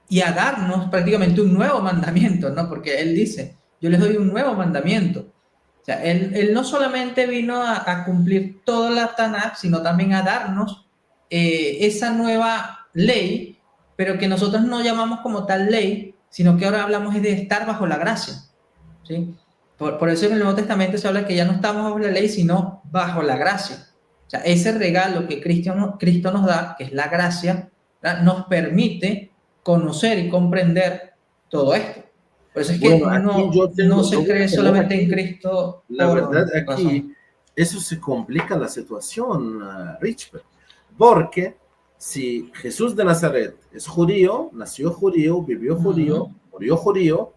y a darnos prácticamente un nuevo mandamiento, ¿no? Porque él dice, yo les doy un nuevo mandamiento. O sea, él no solamente vino a cumplir toda la Tanakh, sino también a darnos esa nueva ley, pero que nosotros no llamamos como tal ley, sino que ahora hablamos es de estar bajo la gracia, ¿sí? Por eso en el Nuevo Testamento se habla que ya no estamos bajo la ley, sino bajo la gracia. O sea, ese regalo que Cristo nos da, que es la gracia, ¿verdad? Nos permite conocer y comprender todo esto. Por eso es que Bueno, aquí no yo se voy a cree tener solamente en aquí, Cristo la verdad, por razón. aquí eso se complica la situación, Richard, porque si Jesús de Nazaret es judío, nació judío, vivió judío, murió judío,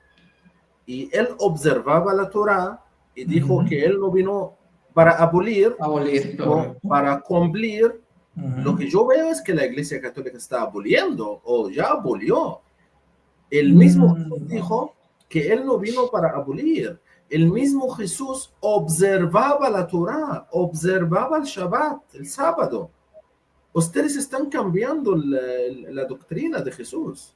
y él observaba la Torá y dijo que él no vino para abolir, Abolir, sino correcto. para cumplir. Lo que yo veo es que la Iglesia Católica está aboliendo o ya abolió. El mismo Jesús No. dijo que él no vino para abolir. El mismo Jesús observaba la Torá, observaba el Shabbat, el sábado. Ustedes están cambiando la doctrina de Jesús.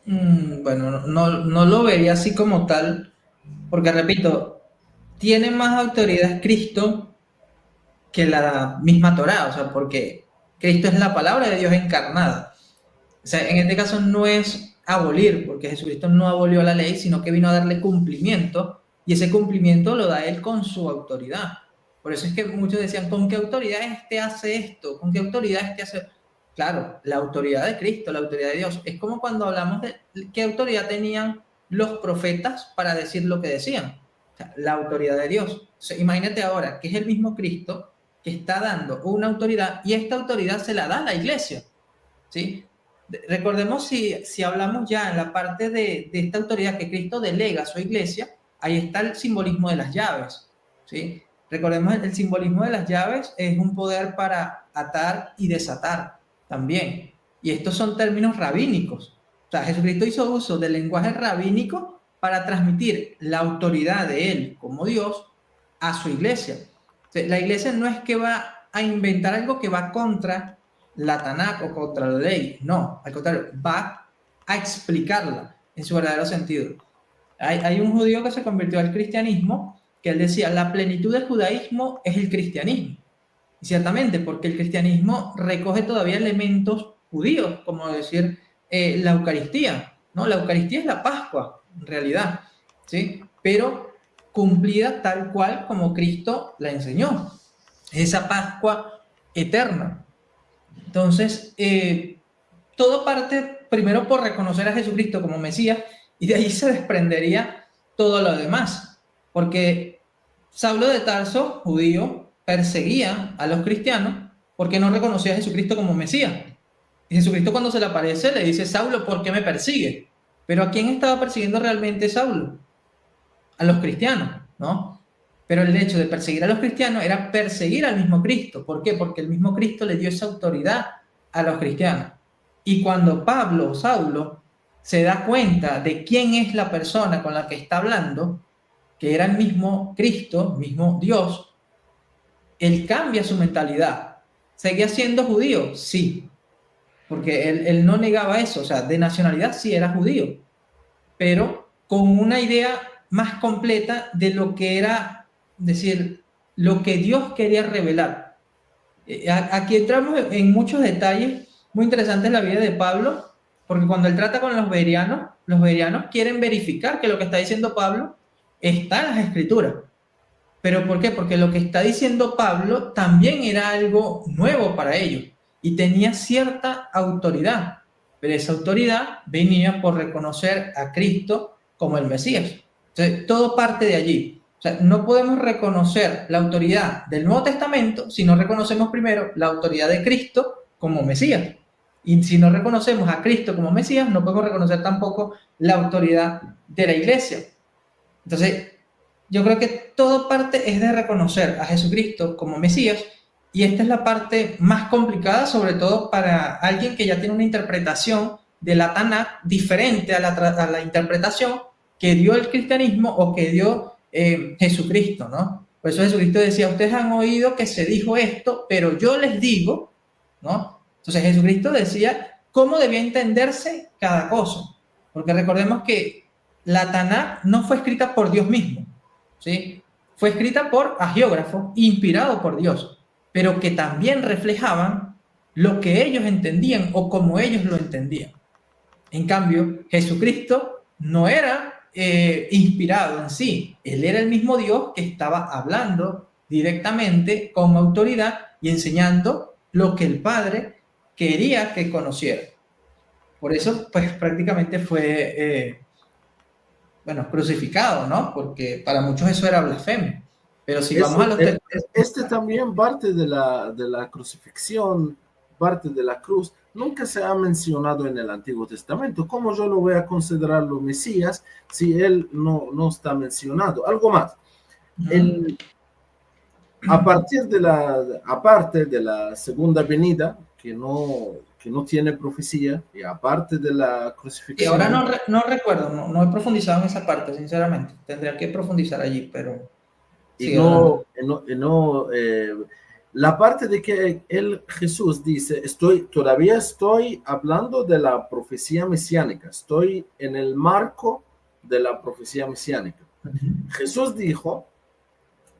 Bueno, no lo vería así como tal, porque repito, tiene más autoridad Cristo que la misma Torá, o sea, porque Cristo es la palabra de Dios encarnada. O sea, en este caso no es abolir, porque Jesucristo no abolió la ley, sino que vino a darle cumplimiento, y ese cumplimiento lo da Él con su autoridad. Por eso es que muchos decían, ¿con qué autoridad este hace esto? ¿Con qué autoridad este hace...? Claro, la autoridad de Cristo, la autoridad de Dios. Es como cuando hablamos de qué autoridad tenían los profetas para decir lo que decían. O sea, la autoridad de Dios. O sea, imagínate ahora que es el mismo Cristo que está dando una autoridad y esta autoridad se la da a la iglesia. ¿Sí? Recordemos si hablamos ya en la parte de esta autoridad que Cristo delega a su iglesia, ahí está el simbolismo de las llaves, ¿sí? Recordemos el simbolismo de las llaves es un poder para atar y desatar también. Y estos son términos rabínicos. O sea, Jesucristo hizo uso del lenguaje rabínico para transmitir la autoridad de Él como Dios a su iglesia. O sea, la iglesia no es que va a inventar algo que va contra la Tanakh o contra la ley. No, al contrario, va a explicarla en su verdadero sentido. Hay un judío que se convirtió al cristianismo que él decía, la plenitud del judaísmo es el cristianismo. Y ciertamente, porque el cristianismo recoge todavía elementos judíos, como decir la Eucaristía, ¿no? La Eucaristía es la Pascua, en realidad, ¿sí? Pero cumplida tal cual como Cristo la enseñó. Esa Pascua eterna. Entonces, todo parte primero por reconocer a Jesucristo como Mesías y de ahí se desprendería todo lo demás. Porque Saulo de Tarso, judío, perseguía a los cristianos porque no reconocía a Jesucristo como Mesías. Y Jesucristo cuando se le aparece le dice, Saulo, ¿por qué me persigue? Pero ¿a quién estaba persiguiendo realmente Saulo? A los cristianos, ¿no? Pero el hecho de perseguir a los cristianos era perseguir al mismo Cristo. ¿Por qué? Porque el mismo Cristo le dio esa autoridad a los cristianos. Y cuando Pablo, Saulo, se da cuenta de quién es la persona con la que está hablando, que era el mismo Cristo, mismo Dios, él cambia su mentalidad. ¿Seguía siendo judío? Sí, porque él no negaba eso, o sea, de nacionalidad sí era judío, pero con una idea más completa de lo que era, decir, lo que Dios quería revelar. Aquí entramos en muchos detalles muy interesantes en la vida de Pablo, porque cuando él trata con los bereanos quieren verificar que lo que está diciendo Pablo está en las escrituras. ¿Pero por qué? Porque lo que está diciendo Pablo también era algo nuevo para ellos y tenía cierta autoridad, pero esa autoridad venía por reconocer a Cristo como el Mesías. Entonces, todo parte de allí. O sea, no podemos reconocer la autoridad del Nuevo Testamento si no reconocemos primero la autoridad de Cristo como Mesías. Y si no reconocemos a Cristo como Mesías, no podemos reconocer tampoco la autoridad de la iglesia. Entonces, yo creo que todo parte es de reconocer a Jesucristo como Mesías, y esta es la parte más complicada, sobre todo para alguien que ya tiene una interpretación de la Tanakh diferente a la interpretación que dio el cristianismo o que dio Jesucristo, ¿no? Por eso Jesucristo decía, ustedes han oído que se dijo esto, pero yo les digo, ¿no? Entonces Jesucristo decía cómo debía entenderse cada cosa, porque recordemos que la Tanakh no fue escrita por Dios mismo, ¿sí? Fue escrita por agiógrafos, inspirado por Dios, pero que también reflejaban lo que ellos entendían o como ellos lo entendían. En cambio, Jesucristo no era inspirado en sí, él era el mismo Dios que estaba hablando directamente con autoridad y enseñando lo que el Padre quería que conociera. Por eso, pues prácticamente fue bueno, crucificado, ¿no? Porque para muchos eso era blasfemia. Pero si vamos a los textos... Este también parte de la crucifixión, parte de la cruz, nunca se ha mencionado en el Antiguo Testamento. ¿Cómo yo lo voy a considerarlo Mesías si él no está mencionado? Algo más. Aparte de la segunda venida, que no tiene profecía, y aparte de la crucifixión. Y ahora no recuerdo, no he profundizado en esa parte, sinceramente. Tendría que profundizar allí, pero... Y la parte de que Jesús dice, todavía estoy hablando de la profecía mesiánica, estoy en el marco de la profecía mesiánica. Jesús dijo,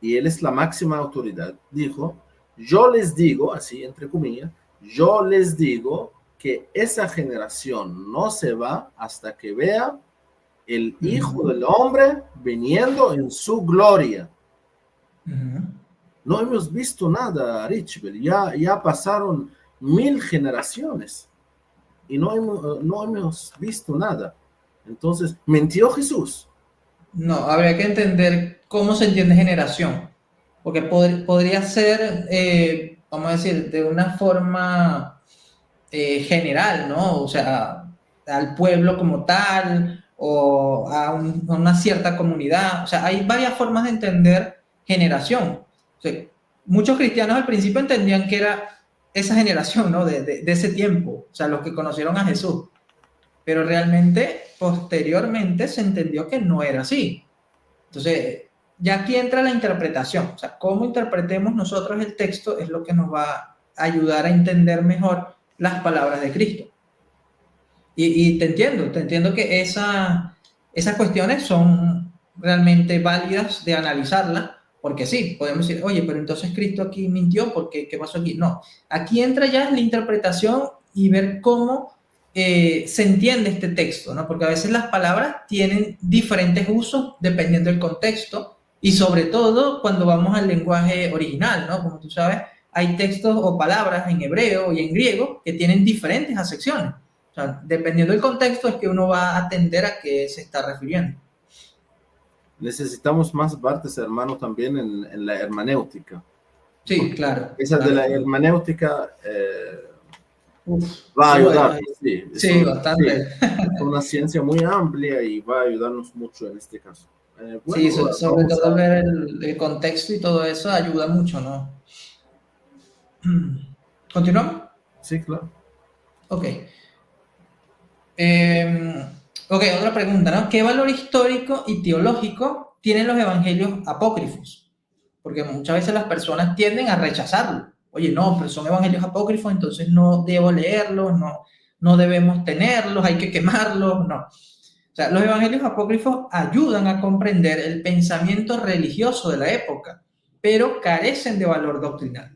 y él es la máxima autoridad, dijo, yo les digo, así entre comillas, yo les digo que esa generación no se va hasta que vea el Hijo del Hombre viniendo en su gloria. No hemos visto nada, Richbel. Ya pasaron 1000 generaciones y no hemos visto nada. Entonces, ¿mintió Jesús? No, habría que entender cómo se entiende generación, porque podría ser, vamos a decir, de una forma general, ¿no? O sea, al pueblo como tal o a una cierta comunidad. O sea, hay varias formas de entender generación. O sea, muchos cristianos al principio entendían que era esa generación, ¿no? De ese tiempo, o sea, los que conocieron a Jesús. Pero realmente, posteriormente, se entendió que no era así. Entonces, ya aquí entra la interpretación. O sea, cómo interpretemos nosotros el texto es lo que nos va a ayudar a entender mejor las palabras de Cristo. Y te entiendo que esas cuestiones son realmente válidas de analizarlas, porque sí, podemos decir, oye, pero entonces Cristo aquí mintió, porque ¿qué pasó aquí? No, aquí entra ya la interpretación y ver cómo se entiende este texto, ¿no? Porque a veces las palabras tienen diferentes usos dependiendo del contexto y sobre todo cuando vamos al lenguaje original, ¿no? Como tú sabes, hay textos o palabras en hebreo y en griego que tienen diferentes acepciones. O sea, dependiendo del contexto es que uno va a atender a qué se está refiriendo. Necesitamos más partes, hermano, también en la hermenéutica. Sí, claro. Esa claro. de la hermenéutica va a ayudar. Bueno, sí, bastante. Sí, es una ciencia muy amplia y va a ayudarnos mucho en este caso. Bueno, sí, sobre todo ver el contexto y todo eso ayuda mucho, ¿no? ¿Continuamos? Sí, claro. Ok. Ok, otra pregunta, ¿no? ¿Qué valor histórico y teológico tienen los evangelios apócrifos? Porque muchas veces las personas tienden a rechazarlo. Oye, no, pero son evangelios apócrifos, entonces no debo leerlos, no debemos tenerlos, hay que quemarlos, no. O sea, los evangelios apócrifos ayudan a comprender el pensamiento religioso de la época, pero carecen de valor doctrinal.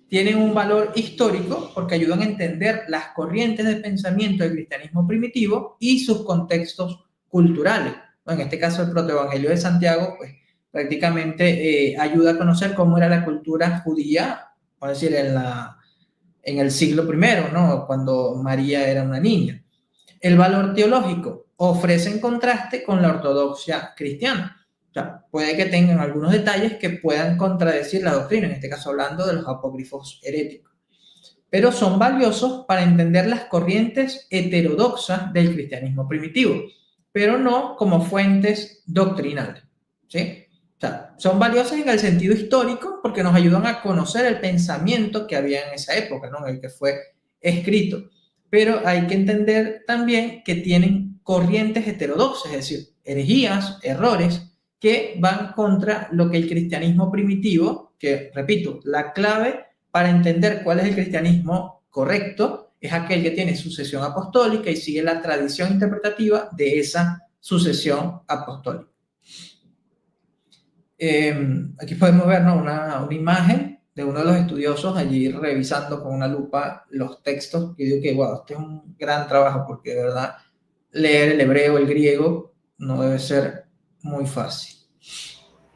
tienen un valor histórico porque ayudan a entender las corrientes de pensamiento del cristianismo primitivo y sus contextos culturales. En este caso, el protoevangelio de Santiago, pues prácticamente ayuda a conocer cómo era la cultura judía, por decir, en el siglo I, ¿no? Cuando María era una niña. El valor teológico ofrece en contraste con la ortodoxia cristiana. O sea, puede que tengan algunos detalles que puedan contradecir la doctrina, en este caso hablando de los apócrifos heréticos, pero son valiosos para entender las corrientes heterodoxas del cristianismo primitivo, pero no como fuentes doctrinales, ¿sí? O sea, son valiosas en el sentido histórico porque nos ayudan a conocer el pensamiento que había en esa época, ¿no? En el que fue escrito. Pero hay que entender también que tienen corrientes heterodoxas, es decir, herejías, errores, que van contra lo que el cristianismo primitivo, que repito, la clave para entender cuál es el cristianismo correcto es aquel que tiene sucesión apostólica y sigue la tradición interpretativa de esa sucesión apostólica. Aquí podemos ver, ¿no? una imagen de uno de los estudiosos allí revisando con una lupa los textos, y digo que, wow, este es un gran trabajo porque de verdad leer el hebreo, el griego, no debe ser muy fácil.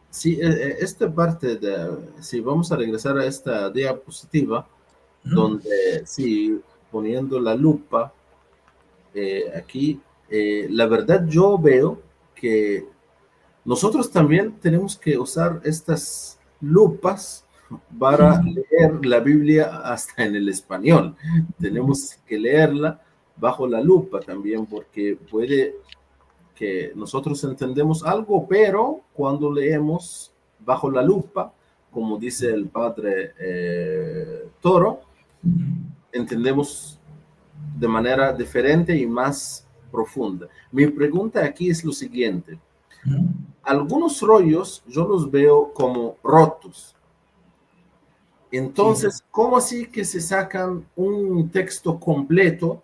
Sí, esta parte si vamos a regresar a esta diapositiva, donde sí, poniendo la lupa aquí, la verdad yo veo que nosotros también tenemos que usar estas lupas para leer la Biblia hasta en el español. Tenemos que leerla bajo la lupa también, porque puede que nosotros entendemos algo, pero cuando leemos bajo la lupa, como dice el padre Toro, entendemos de manera diferente y más profunda. Mi pregunta aquí es lo siguiente. Algunos rollos yo los veo como rotos. Entonces, ¿cómo así que se sacan un texto completo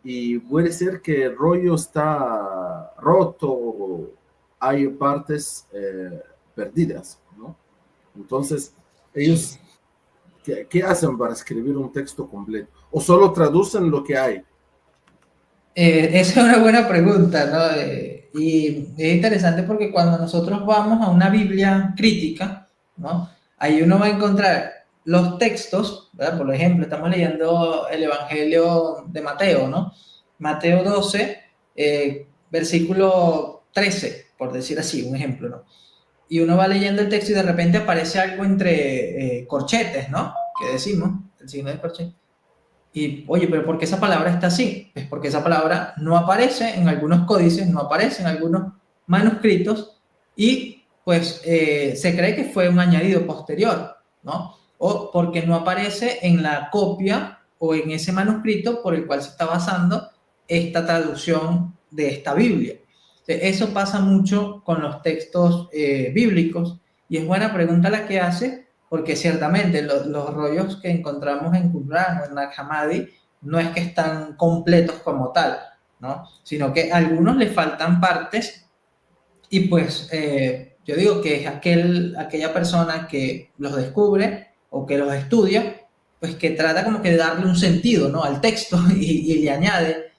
y puede ser que el rollo está roto o hay partes perdidas, ¿no? Entonces, ellos, ¿qué hacen para escribir un texto completo? ¿O solo traducen lo que hay? Esa es una buena pregunta, ¿no? Y es interesante porque cuando nosotros vamos a una Biblia crítica, ¿no? Ahí uno va a encontrar los textos, ¿verdad? Por ejemplo, estamos leyendo el Evangelio de Mateo, ¿no? Mateo 12, versículo 13, por decir así, un ejemplo, ¿no? Y uno va leyendo el texto y de repente aparece algo entre corchetes, ¿no? Que decimos, el signo de corchete. Y, oye, pero ¿por qué esa palabra está así? Es porque esa palabra no aparece en algunos códices, no aparece en algunos manuscritos y pues se cree que fue un añadido posterior, ¿no? O porque no aparece en la copia o en ese manuscrito por el cual se está basando esta traducción de esta Biblia. Eso pasa mucho con los textos bíblicos y es buena pregunta la que hace porque ciertamente los rollos que encontramos en Qumran o en Nag Hammadi no es que están completos como tal, ¿no? Sino que a algunos le faltan partes y pues yo digo que es aquella persona que los descubre o que los estudia, pues que trata como que de darle un sentido, ¿no? Al texto y le añade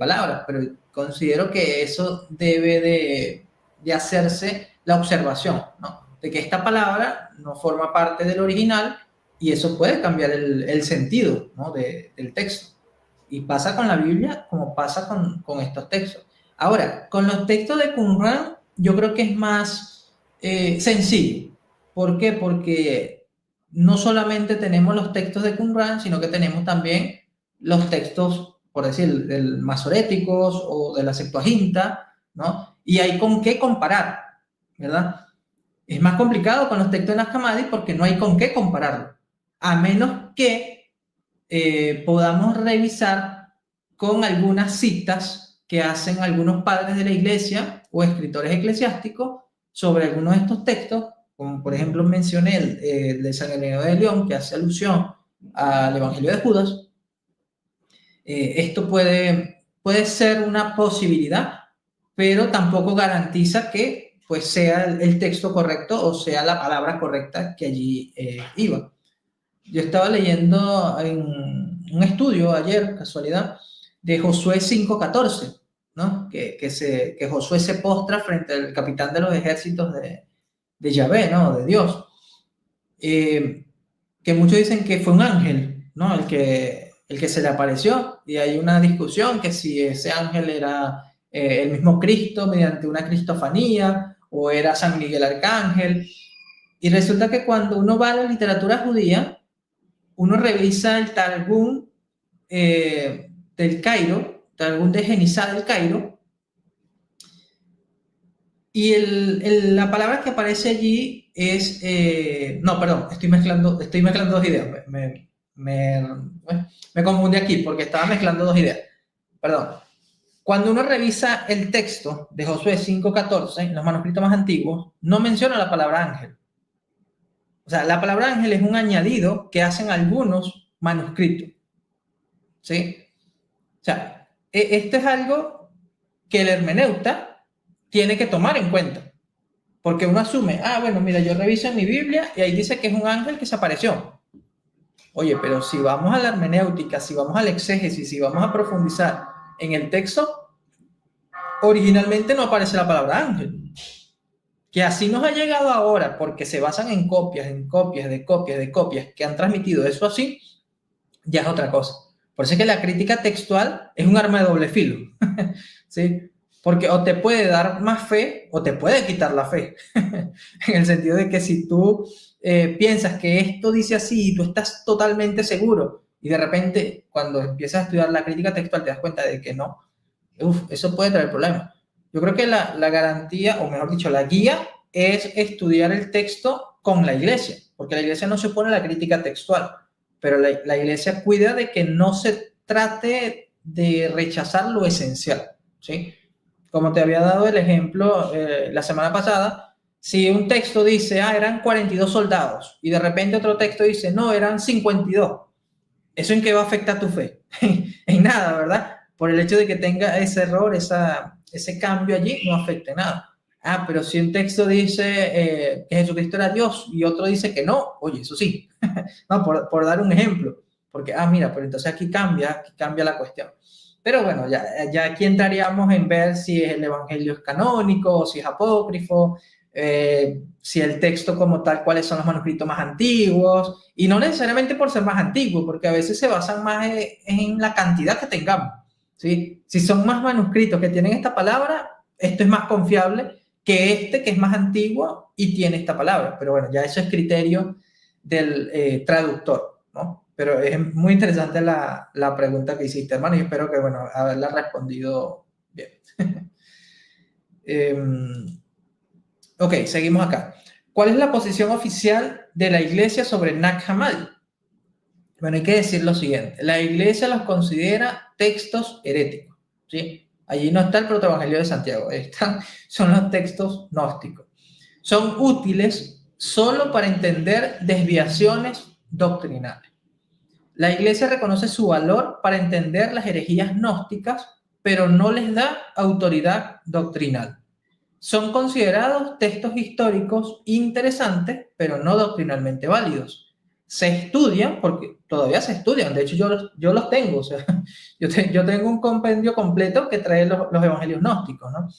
palabras, pero considero que eso debe de hacerse la observación, ¿no? De que esta palabra no forma parte del original y eso puede cambiar el sentido, ¿no? del texto. Y pasa con la Biblia como pasa con estos textos. Ahora, con los textos de Qumran, yo creo que es más sencillo. ¿Por qué? Porque no solamente tenemos los textos de Qumran, sino que tenemos también los textos, por decir, del masoréticos o de la Septuaginta, ¿no? Y hay con qué comparar, ¿verdad? Es más complicado con los textos de Nag Hammadi porque no hay con qué compararlo, a menos que podamos revisar con algunas citas que hacen algunos padres de la iglesia o escritores eclesiásticos sobre algunos de estos textos, como por ejemplo mencioné el de San Ireneo de León, que hace alusión al Evangelio de Judas. Esto puede ser una posibilidad, pero tampoco garantiza que pues sea el texto correcto o sea la palabra correcta que allí iba. Yo estaba leyendo en un estudio ayer, casualidad, de Josué 5:14, ¿no? Que Josué se postra frente al capitán de los ejércitos de Yahvé, ¿no? De Dios. Que muchos dicen que fue un ángel, ¿no? El que se le apareció, y hay una discusión que si ese ángel era el mismo Cristo mediante una cristofanía o era San Miguel Arcángel. Y resulta que cuando uno va a la literatura judía, uno revisa el Targum del Cairo, Targum de Genizá del Cairo, y la palabra que aparece allí es... no, perdón, estoy mezclando dos ideas. Me confundí aquí porque estaba mezclando dos ideas. Perdón. Cuando uno revisa el texto de Josué 5:14, en los manuscritos más antiguos, no menciona la palabra ángel. O sea, la palabra ángel es un añadido que hacen algunos manuscritos. ¿Sí? O sea, esto es algo que el hermeneuta tiene que tomar en cuenta. Porque uno asume, bueno, mira, yo reviso en mi Biblia y ahí dice que es un ángel que se apareció. Oye, pero si vamos a la hermenéutica, si vamos al exégesis, si vamos a profundizar en el texto, originalmente no aparece la palabra ángel. Que así nos ha llegado ahora, porque se basan en copias que han transmitido eso así, ya es otra cosa. Por eso es que la crítica textual es un arma de doble filo. ¿Sí? Porque o te puede dar más fe o te puede quitar la fe. En el sentido de que si tú piensas que esto dice así y tú estás totalmente seguro y de repente cuando empiezas a estudiar la crítica textual te das cuenta de que no, eso puede traer problemas. Yo creo que la garantía, o mejor dicho, la guía es estudiar el texto con la iglesia, porque la iglesia no se opone a la crítica textual, pero la iglesia cuida de que no se trate de rechazar lo esencial, ¿sí? Como te había dado el ejemplo la semana pasada, si un texto dice, eran 42 soldados, y de repente otro texto dice, no, eran 52, ¿eso en qué va a afectar tu fe? En nada, ¿verdad? Por el hecho de que tenga ese error, ese cambio allí, no afecta en nada. Pero si un texto dice que Jesucristo era Dios y otro dice que no, oye, eso sí. No, por dar un ejemplo. Porque, mira, pero entonces aquí cambia la cuestión. Pero bueno, ya aquí entraríamos en ver si el evangelio es canónico, o si es apócrifo, si el texto como tal, cuáles son los manuscritos más antiguos, y no necesariamente por ser más antiguos, porque a veces se basan más en la cantidad que tengamos, ¿sí? Si son más manuscritos que tienen esta palabra, esto es más confiable que es más antiguo y tiene esta palabra. Pero bueno, ya eso es criterio del traductor, ¿no? Pero es muy interesante la pregunta que hiciste, hermano, y espero que, bueno, haberla respondido bien. Ok, seguimos acá. ¿Cuál es la posición oficial de la iglesia sobre Nag Hammadi? Bueno, hay que decir lo siguiente. La iglesia los considera textos heréticos, ¿sí? Allí no está el protoevangelio de Santiago, son los textos gnósticos. Son útiles solo para entender desviaciones doctrinales. La iglesia reconoce su valor para entender las herejías gnósticas, pero no les da autoridad doctrinal. Son considerados textos históricos interesantes, pero no doctrinalmente válidos. Se estudian, porque todavía se estudian, de hecho yo los tengo, o sea, yo tengo un compendio completo que trae los evangelios gnósticos, ¿no?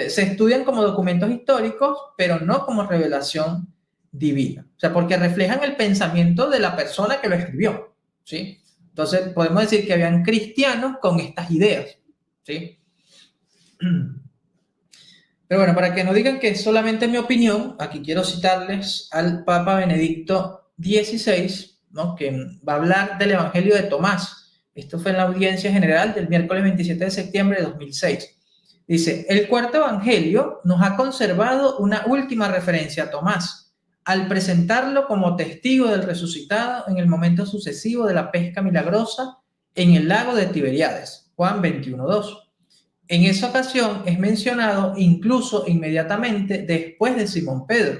Se estudian como documentos históricos, pero no como revelación divina, o sea, porque reflejan el pensamiento de la persona que lo escribió, ¿sí? Entonces podemos decir que habían cristianos con estas ideas, ¿sí? Pero bueno, para que no digan que es solamente mi opinión, aquí quiero citarles al Papa Benedicto XVI, ¿no? Que va a hablar del Evangelio de Tomás. Esto fue en la audiencia general del miércoles 27 de septiembre de 2006. Dice, el cuarto Evangelio nos ha conservado una última referencia a Tomás, al presentarlo como testigo del resucitado en el momento sucesivo de la pesca milagrosa en el lago de Tiberíades, Juan 21:2. En esa ocasión es mencionado incluso inmediatamente después de Simón Pedro,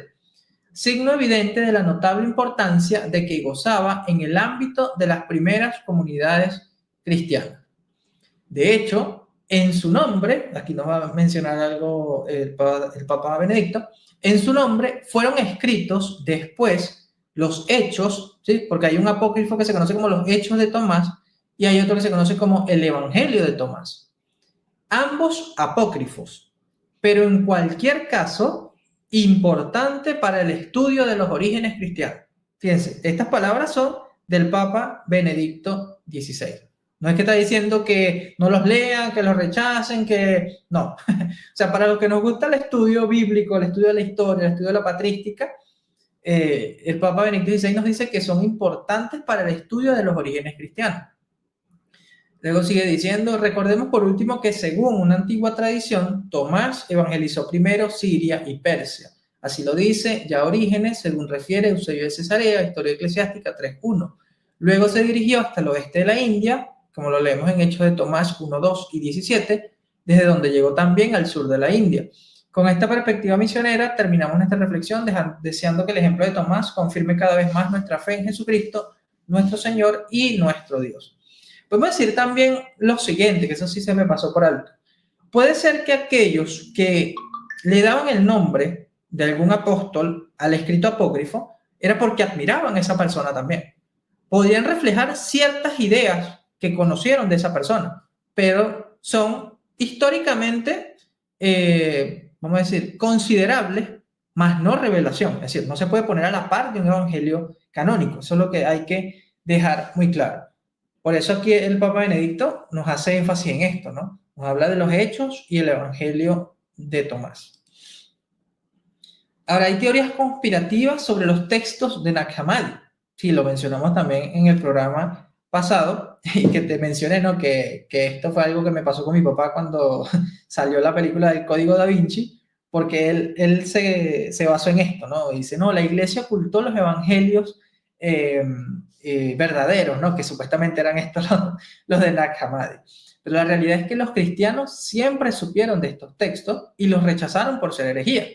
signo evidente de la notable importancia de que gozaba en el ámbito de las primeras comunidades cristianas. De hecho, en su nombre, aquí nos va a mencionar algo el Papa Benedicto, en su nombre fueron escritos después los hechos, ¿sí? Porque hay un apócrifo que se conoce como los Hechos de Tomás y hay otro que se conoce como el Evangelio de Tomás. Ambos apócrifos, pero en cualquier caso, importante para el estudio de los orígenes cristianos. Fíjense, estas palabras son del Papa Benedicto XVI. No es que está diciendo que no los lean, que los rechacen, que... No. O sea, para los que nos gusta el estudio bíblico, el estudio de la historia, el estudio de la patrística, el Papa Benedicto XVI nos dice que son importantes para el estudio de los orígenes cristianos. Luego sigue diciendo, recordemos por último que según una antigua tradición, Tomás evangelizó primero Siria y Persia. Así lo dice ya Orígenes, según refiere Eusebio de Cesarea, Historia Eclesiástica 3.1. Luego se dirigió hasta el oeste de la India, como lo leemos en Hechos de Tomás 1.2 y 17, desde donde llegó también al sur de la India. Con esta perspectiva misionera terminamos nuestra reflexión deseando que el ejemplo de Tomás confirme cada vez más nuestra fe en Jesucristo, nuestro Señor y nuestro Dios. Podemos decir también lo siguiente, que eso sí se me pasó por alto. Puede ser que aquellos que le daban el nombre de algún apóstol al escrito apócrifo era porque admiraban a esa persona también. Podrían reflejar ciertas ideas que conocieron de esa persona, pero son históricamente, vamos a decir, considerables, más no revelación. Es decir, no se puede poner a la par de un evangelio canónico. Eso es lo que hay que dejar muy claro. Por eso aquí el Papa Benedicto nos hace énfasis en esto, ¿no? Nos habla de los hechos y el Evangelio de Tomás. Ahora, hay teorías conspirativas sobre los textos de Nag Hammadi. Sí, lo mencionamos también en el programa pasado, y que te mencioné, ¿no? Que esto fue algo que me pasó con mi papá cuando salió la película del Código Da Vinci, porque él se basó en esto, ¿no? Dice, no, la iglesia ocultó los evangelios verdaderos, ¿no? Que supuestamente eran estos los de Nag Hammadi. Pero la realidad es que los cristianos siempre supieron de estos textos y los rechazaron por ser herejía.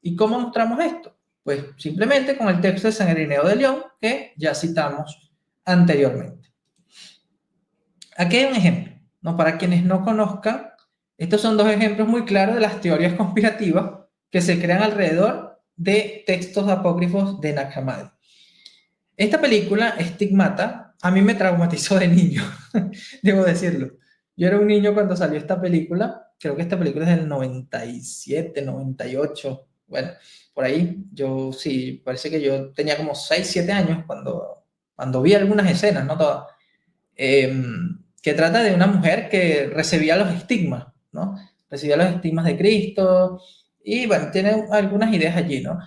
¿Y cómo mostramos esto? Pues simplemente con el texto de San Ireneo de León que ya citamos anteriormente. Aquí hay un ejemplo, ¿no? Para quienes no conozcan, estos son dos ejemplos muy claros de las teorías conspirativas que se crean alrededor de textos apócrifos de Nag Hammadi. Esta película, Stigmata, a mí me traumatizó de niño, debo decirlo. Yo era un niño cuando salió esta película, creo que esta película es del 97, 98, bueno, por ahí. Yo sí, parece que yo tenía como 6, 7 años cuando vi algunas escenas, no todas, que trata de una mujer que recibía los estigmas, ¿no? Recibía los estigmas de Cristo y, bueno, tiene algunas ideas allí, ¿no?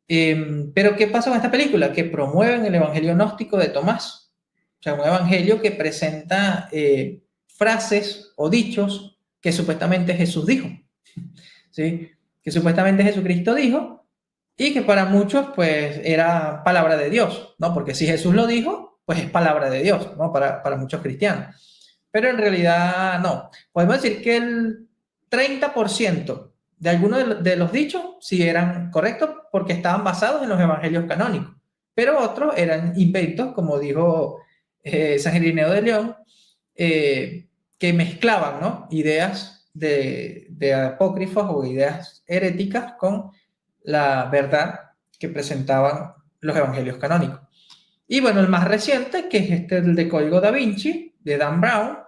Pero ¿qué pasa con esta película? Que promueven el evangelio gnóstico de Tomás. O sea, un evangelio que presenta frases o dichos que supuestamente Jesús dijo, ¿sí? Que supuestamente Jesucristo dijo y que para muchos pues era palabra de Dios, ¿no? Porque si Jesús lo dijo, pues es palabra de Dios, ¿no? Para muchos cristianos. Pero en realidad no. Podemos decir que el 30% de algunos de los dichos sí eran correctos porque estaban basados en los evangelios canónicos, pero otros eran inventos, como dijo San Ireneo de León, que mezclaban, ¿no? Ideas de apócrifos o ideas heréticas con la verdad que presentaban los evangelios canónicos. Y bueno, el más reciente, que es el de Código Da Vinci, de Dan Brown,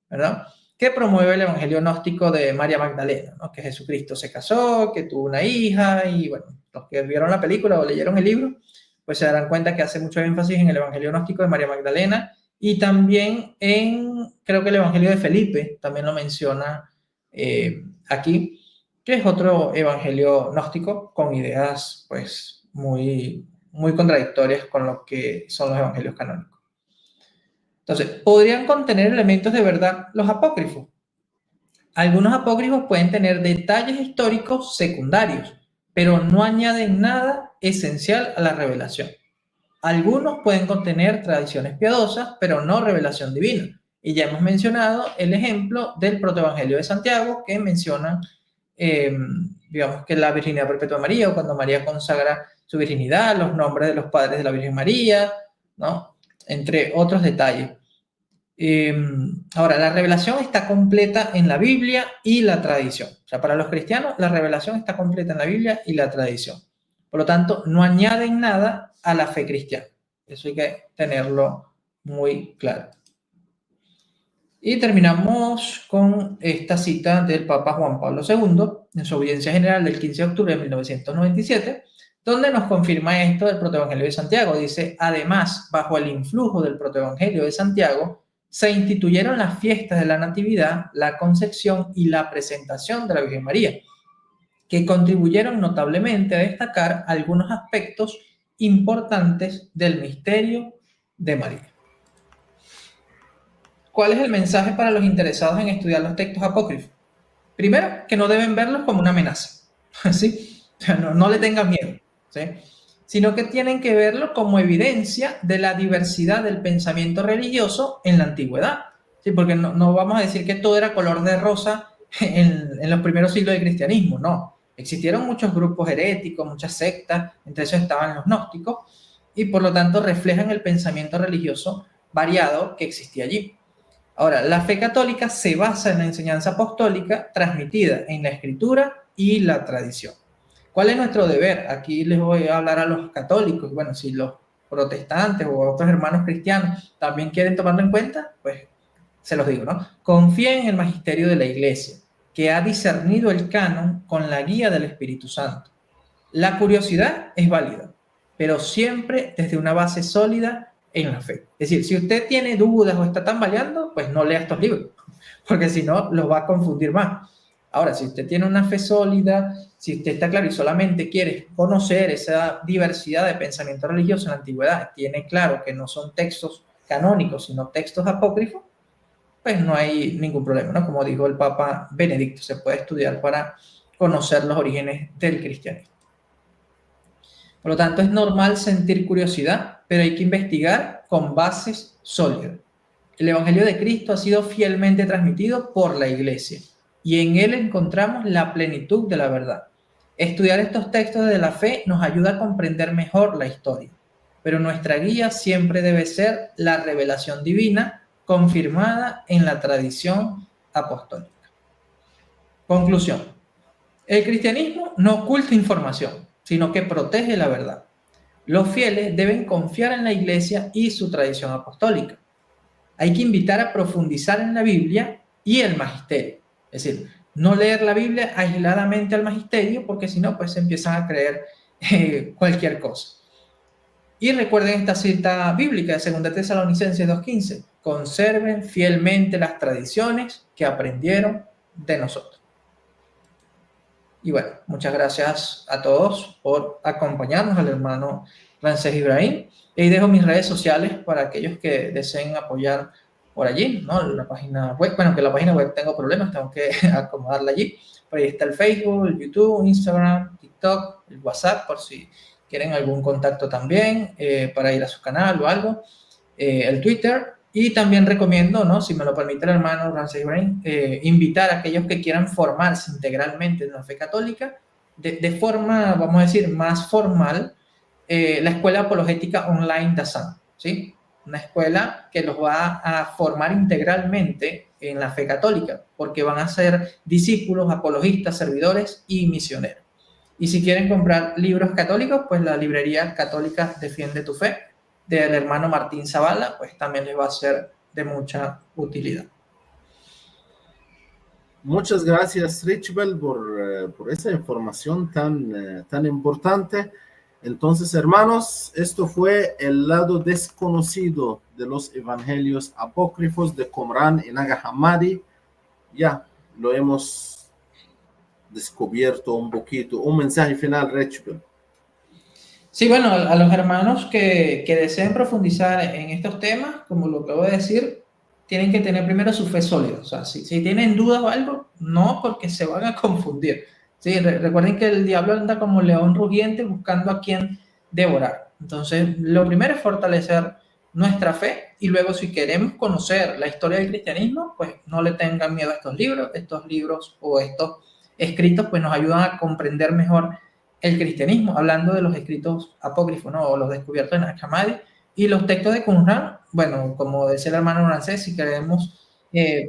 ¿verdad? Que promueve el evangelio gnóstico de María Magdalena, ¿no? Que Jesucristo se casó, que tuvo una hija, y bueno, los que vieron la película o leyeron el libro, pues se darán cuenta que hace mucho énfasis en el evangelio gnóstico de María Magdalena, y también creo que el evangelio de Felipe, también lo menciona aquí, que es otro evangelio gnóstico con ideas, pues, muy contradictorias con lo que son los evangelios canónicos. Entonces, ¿podrían contener elementos de verdad los apócrifos? Algunos apócrifos pueden tener detalles históricos secundarios, pero no añaden nada esencial a la revelación. Algunos pueden contener tradiciones piadosas, pero no revelación divina. Y ya hemos mencionado el ejemplo del protoevangelio de Santiago, que menciona, digamos, que la virginidad perpetua de María, o cuando María consagra su virginidad, los nombres de los padres de la Virgen María, ¿no? Entre otros detalles. Ahora, la revelación está completa en la Biblia y la tradición. O sea, para los cristianos, la revelación está completa en la Biblia y la tradición. Por lo tanto, no añaden nada a la fe cristiana. Eso hay que tenerlo muy claro. Y terminamos con esta cita del Papa Juan Pablo II en su audiencia general del 15 de octubre de 1997, donde nos confirma esto del protoevangelio de Santiago. Dice: además, bajo el influjo del protoevangelio de Santiago, se instituyeron las fiestas de la Natividad, la Concepción y la presentación de la Virgen María, que contribuyeron notablemente a destacar algunos aspectos importantes del misterio de María. ¿Cuál es el mensaje para los interesados en estudiar los textos apócrifos? Primero, que no deben verlos como una amenaza, ¿sí? O sea, no le tengan miedo, ¿sí? Sino que tienen que verlo como evidencia de la diversidad del pensamiento religioso en la antigüedad, ¿sí? Porque no vamos a decir que todo era color de rosa en los primeros siglos del cristianismo, no. Existieron muchos grupos heréticos, muchas sectas, entre esos estaban los gnósticos, y por lo tanto reflejan el pensamiento religioso variado que existía allí. Ahora, la fe católica se basa en la enseñanza apostólica transmitida en la escritura y la tradición. ¿Cuál es nuestro deber? Aquí les voy a hablar a los católicos. Bueno, si los protestantes o otros hermanos cristianos también quieren tomarlo en cuenta, pues se los digo, ¿no? Confíen en el magisterio de la Iglesia, que ha discernido el canon con la guía del Espíritu Santo. La curiosidad es válida, pero siempre desde una base sólida en la fe. Es decir, si usted tiene dudas o está tambaleando, pues no lea estos libros, porque si no, los va a confundir más. Ahora, si usted tiene una fe sólida, si usted está claro y solamente quiere conocer esa diversidad de pensamiento religioso en la antigüedad, tiene claro que no son textos canónicos, sino textos apócrifos, pues no hay ningún problema, ¿no? Como dijo el Papa Benedicto, se puede estudiar para conocer los orígenes del cristianismo. Por lo tanto, es normal sentir curiosidad, pero hay que investigar con bases sólidas. El Evangelio de Cristo ha sido fielmente transmitido por la Iglesia y en él encontramos la plenitud de la verdad. Estudiar estos textos de la fe nos ayuda a comprender mejor la historia, pero nuestra guía siempre debe ser la revelación divina confirmada en la tradición apostólica. Conclusión. El cristianismo no oculta información, sino que protege la verdad. Los fieles deben confiar en la Iglesia y su tradición apostólica. Hay que invitar a profundizar en la Biblia y el magisterio. Es decir, no leer la Biblia aisladamente al magisterio, porque si no, pues se empiezan a creer cualquier cosa. Y recuerden esta cita bíblica de 2 Tesalonicenses 2:15. Conserven fielmente las tradiciones que aprendieron de nosotros. Y bueno, muchas gracias a todos por acompañarnos, al hermano Ramsés Ibrahim. Y ahí dejo mis redes sociales para aquellos que deseen apoyar por allí, ¿no? La página web, bueno, que la página web tengo problemas, tengo que acomodarla allí. Por ahí está el Facebook, el YouTube, Instagram, TikTok, el WhatsApp, por si quieren algún contacto también, para ir a su canal o algo, el Twitter. Y también recomiendo, ¿no? Si me lo permite el hermano Ramsés Ibrahim, invitar a aquellos que quieran formarse integralmente en la fe católica, de forma, vamos a decir, más formal, la Escuela Apologética Online DASAN, ¿sí? Una escuela que los va a formar integralmente en la fe católica, porque van a ser discípulos, apologistas, servidores y misioneros. Y si quieren comprar libros católicos, pues la librería católica Defiende tu Fe, del hermano Martín Zavala, pues también les va a ser de mucha utilidad. Muchas gracias, Richbel, por esa información tan importante. Entonces, hermanos, esto fue el lado desconocido de los evangelios apócrifos de Qumran y Nag Hammadi. Ya lo hemos descubierto un poquito. Un mensaje final, Richbel. Sí, bueno, a los hermanos que deseen profundizar en estos temas, como lo acabo de decir, tienen que tener primero su fe sólida. O sea, si tienen dudas o algo, no, porque se van a confundir. Sí, recuerden que el diablo anda como león rugiente buscando a quien devorar. Entonces, lo primero es fortalecer nuestra fe y luego, si queremos conocer la historia del cristianismo, pues no le tengan miedo a estos libros o estos escritos, pues nos ayudan a comprender mejor el cristianismo, hablando de los escritos apócrifos, ¿no? O los descubiertos en Nag Hammadi y los textos de Qumran. Bueno, como decía el hermano Ramsés, si queremos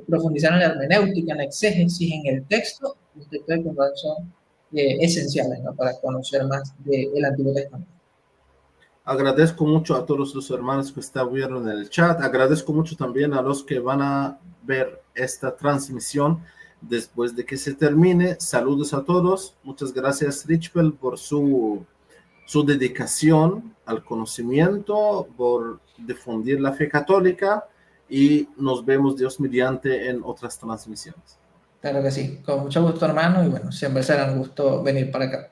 profundizar en la hermenéutica, en la exégesis, en el texto, los textos de Qumran son esenciales, ¿no? Para conocer más del Antiguo Testamento. Agradezco mucho a todos los hermanos que estuvieron en el chat. Agradezco mucho también a los que van a ver esta transmisión después de que se termine. Saludos a todos. Muchas gracias, Richbel, por su dedicación al conocimiento, por difundir la fe católica, y nos vemos, Dios mediante, en otras transmisiones. Claro que sí, con mucho gusto, hermano, y bueno, siempre será un gusto venir para acá.